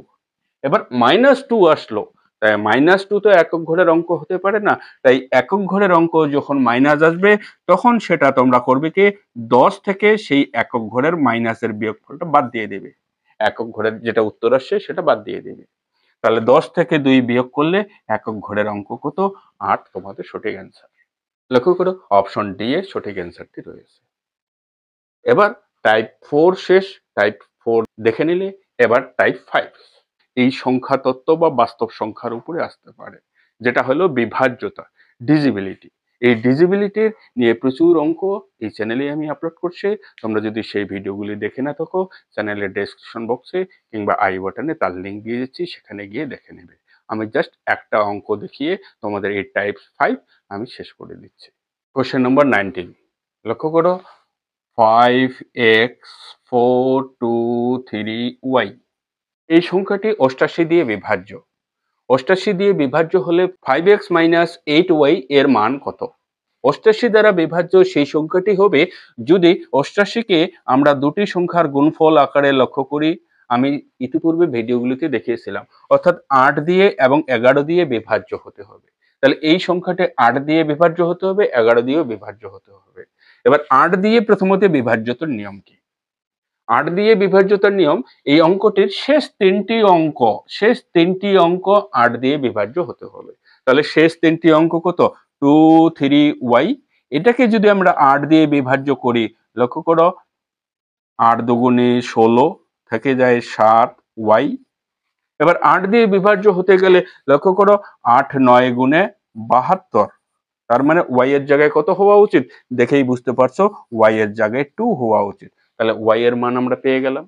এবার -2 আসলো, তাই -2 তো একক ঘরের অঙ্ক হতে পারে না, তাই একক ঘরের অঙ্ক যখন মাইনাস আসবে তখন সেটা তোমরা করবে কি 10 থেকে সেই একক ঘরের মাইনাসের বিয়োগফলটা বাদ দিয়ে দেবে, একক ঘরের যেটা উত্তর আসছে সেটা বাদ দিয়ে দেবে। তাহলে 10 থেকে 2 বিয়োগ করলে একক ঘরের অঙ্ক কত? 8 তোমাদের সঠিক অ্যান্সার। লক্ষ্য করো অপশন ডি এর সঠিক অ্যান্সারটি রয়েছে। এবার টাইপ 4 শেষ, টাইপ 4 দেখে নিলে এবার টাইপ 5 এই সংখ্যা তত্ত্ব বা বাস্তব সংখ্যার উপরে আসতে পারে, যেটা হলো বিভাজ্যতা, ডিজিবিলিটি। এই ডিজিবিলিটির নিয়ে প্রচুর অঙ্ক এই চ্যানেলে আমি আপলোড করছি। তোমরা যদি সেই ভিডিওগুলি দেখে না থাকো চ্যানেলের ডেসক্রিপশন বক্সে কিংবা আই বাটনে তার লিঙ্ক দিয়ে দিচ্ছি, সেখানে গিয়ে দেখে নেবে। আমি জাস্ট একটা অঙ্ক দেখিয়ে তোমাদের এই টাইপ 5 আমি শেষ করে দিচ্ছি। কোশ্চেন নম্বর 19 লক্ষ্য করো, 5x 4 2 3y এই সংখ্যাটি 88 দিয়ে বিভাজ্য। 88 দিয়ে বিভাজ্য হলে 5x মাইনাস 8y এর মান কত? 88 দ্বারা বিভাজ্য সেই সংখ্যাটি হবে যদি 88 কে আমরা দুটি সংখ্যার গুণফল আকারে লক্ষ্য করি। আমি ইতিপূর্বে ভিডিওগুলিতে দেখিয়েছিলাম, অর্থাৎ 8 দিয়ে এবং 11 দিয়ে বিভাজ্য হতে হবে। তাহলে এই সংখ্যাটি 8 দিয়ে বিভাজ্য হতে হবে, 11 দিয়েও বিভাজ্য হতে হবে। এবার 8 দিয়ে প্রথমত বিভাজ্যতার নিয়ম কি? 8 দিয়ে বিভাজ্যতার নিয়ম, এই অঙ্কটির শেষ তিনটি অঙ্ক 8 দিয়ে বিভাজ্য হতে হবে। তাহলে শেষ তিনটি অঙ্ক কত? 2 3y। এটাকে যদি আমরা 8 দিয়ে বিভাজ্য করি, লক্ষ্য করো 8 দুগুণে 16 থেকে যায় 7y এবার 8 দিয়ে বিভাজ্য হতে গেলে লক্ষ্য করো 8 9 গুণে 72, তার মানে y এর জায়গায় কত হওয়া উচিত? দেখেই বুঝতে পারছো y এর জায়গায় 2 হওয়া উচিত। তাহলে y এর মান আমরা পেয়ে গেলাম।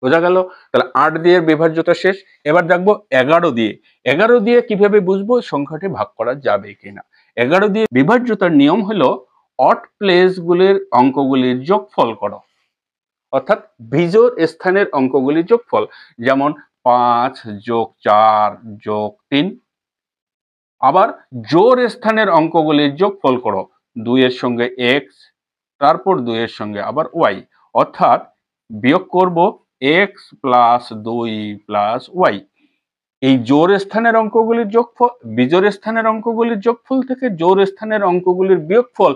বোঝা গেল? তাহলে 8 দিয়ে বিভাজ্যতা শেষ। এবার দেখবো 11 দিয়ে। 11 দিয়ে কিভাবে বুঝবো সংখ্যাটি ভাগ করা যাবে কিনা? 11 দিয়ে বিভাজ্যতার নিয়ম হলো অড প্লেস গুলির অঙ্কগুলির যোগফল করো, অর্থাৎ বিজোড় স্থানের অঙ্কগুলির যোগফল। যেমন 5 যোগ 4 যোগ 3। আবার জোড় স্থানের অঙ্কগুলির যোগফল করো, 2 এর সঙ্গে x, তারপর 2 এর সঙ্গে আবার y, অর্থাৎ বিয়োগ করব x প্লাস 2 প্লাস y। এই জোড় স্থানের অঙ্কগুলির যোগফল বিজোড় স্থানের অঙ্কগুলির যোগফল থেকে জোড় স্থানের অঙ্কগুলির বিয়োগফল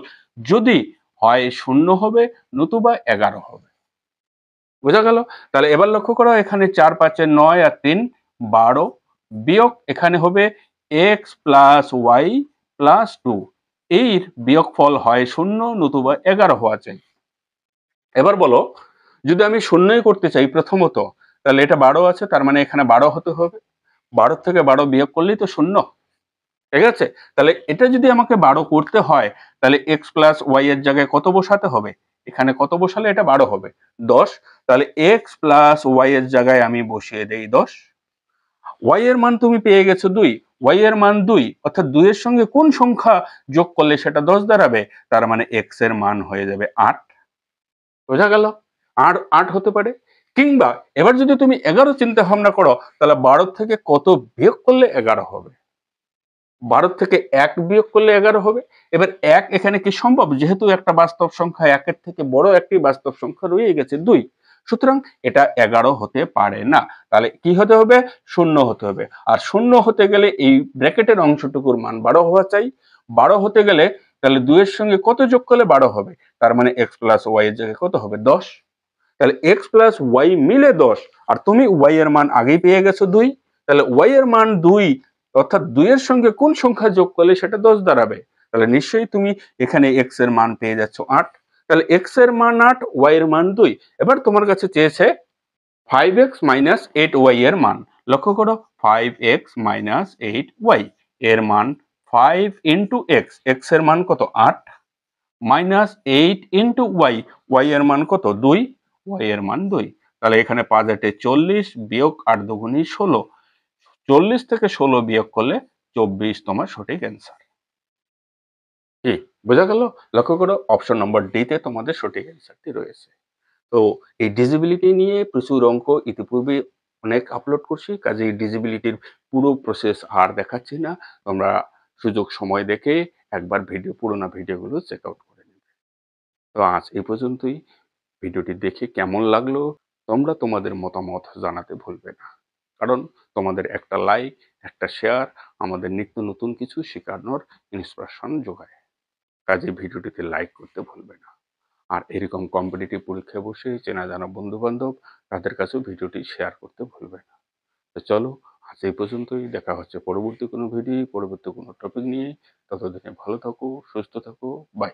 যদি হয় 0 হবে, নতুবা 11 হবে। বোঝা গেল? তাহলে এবার লক্ষ্য করো এখানে 4 5 9 আর 3 12, বিয়োগ এখানে হবে x প্লাস y প্লাস 2, এর বিয়োগফল হয় 0, নতুবা 11 হওয়া চাই। এবার বলো যদি আমি শূন্যই করতে চাই প্রথমত, তাহলে এটা 12 আছে, তার মানে এখানে 12 হতে হবে। 12 থেকে 12 বিয়োগ করলেই তো 0, ঠিক আছে? তাহলে এটা যদি আমাকে 12 করতে হয়, তাহলে x প্লাস y এর জায়গায় কত বসাতে হবে? এখানে কত বসালে এটা 12 হবে? 10। তাহলে x প্লাস y এর জায়গায় আমি বসিয়ে দেই 10। y এর মান তুমি পেয়ে গেছো 2, y এর মান 2, অর্থাৎ 2 এর সঙ্গে কোন সংখ্যা যোগ করলে সেটা 10 দাঁড়াবে? তার মানে x এর মান হয়ে যাবে 8। বোঝা গেল? 8 হতে পারে। কিংবা এবার যদি তুমি 11 চিন্তা ভাবনা করো, তাহলে 12 থেকে কত বিয়োগ করলে 11 হবে? 12 থেকে 1 বিয়োগ করলে 11 হবে। এবার 1 এখানে কি সম্ভব? যেহেতু একটা বাস্তব সংখ্যা, 1 এর থেকে বড় একটি বাস্তব সংখ্যা রয়ে গেছে 2, সুতরাং এটা 11 হতে পারে না। তাহলে কি হতে হবে? 0 হতে হবে। আর 0 হতে গেলে এই ব্র্যাকেটের অংশটুকুর মান 12 হওয়া চাই। 12 হতে গেলে তাহলে 2 এর সঙ্গে কত যোগ করলে 12 হবে? তার মানে x প্লাস y এর জায়গায় কত হবে? 10। তাহলে x প্লাস y মিলে 10, আর তুমি y এর মান আগেই পেয়ে গেছো 2। তাহলে y এর মান 2, অর্থাৎ 2 এর সঙ্গে কোন সংখ্যা যোগ করলে সেটা 10 দাঁড়াবে? তাহলে নিশ্চয়ই তুমি এখানে x এর মান পেয়ে যাচ্ছ 8। তাহলে x এর মান 8, y এর মান 2। এবার তোমার কাছে চেয়েছে 5x মাইনাস 8y এর মান। লক্ষ্য করো 5x মাইনাস 8y এর মান 5 ইন্টু x, x এর মান কত? 8, মাইনাস 8 ইন্টু y, y এর মান কত? 2, y এর মান 2। তাহলে এখানে 5 8 40, বিয়োগ 8 দুগুণী 16, 40 থেকে 16 বিয়োগ করলে 24 তোমার সঠিক অ্যান্সার। কি বোঝা গেল? লক্ষ্য করো অপশন নম্বর ডি তে তোমাদের সঠিক অ্যান্সারটি রয়েছে। তো এই ডিজিবিলিটি নিয়ে প্রচুর অঙ্ক ইতিপূর্বে অনেক আপলোড করছি, কাজেই ডিজিবিলিটির পুরো প্রসেস আর দেখাচ্ছি না। তোমরা সুযোগ সময় দেখে একবার পুরোনো ভিডিওগুলো চেক আউট করে নেবে। তো আজ এই পর্যন্তই। ভিডিওটি দেখে কেমন লাগলো তোমরা তোমাদের মতামত জানাতে ভুলবে না, কারণ তোমাদের একটা লাইক, একটা শেয়ার আমাদের নিত্য নতুন কিছু শেখানোর ইন্সপিরেশন যোগায়। কাজে ভিডিওটিতে লাইক করতে ভুলবে না। আর এরকম কম্পিটিটিভ পরীক্ষায় বসে চেনা জানা বন্ধু বান্ধব তাদের কাছেও ভিডিওটি শেয়ার করতে ভুলবে না। তো চলো আজ এই পর্যন্তই, দেখা হচ্ছে পরবর্তী কোনো ভিডিও, পরবর্তী কোনো টপিক নিয়ে। ততদিনে ভালো থাকো, সুস্থ থাকো, বাই।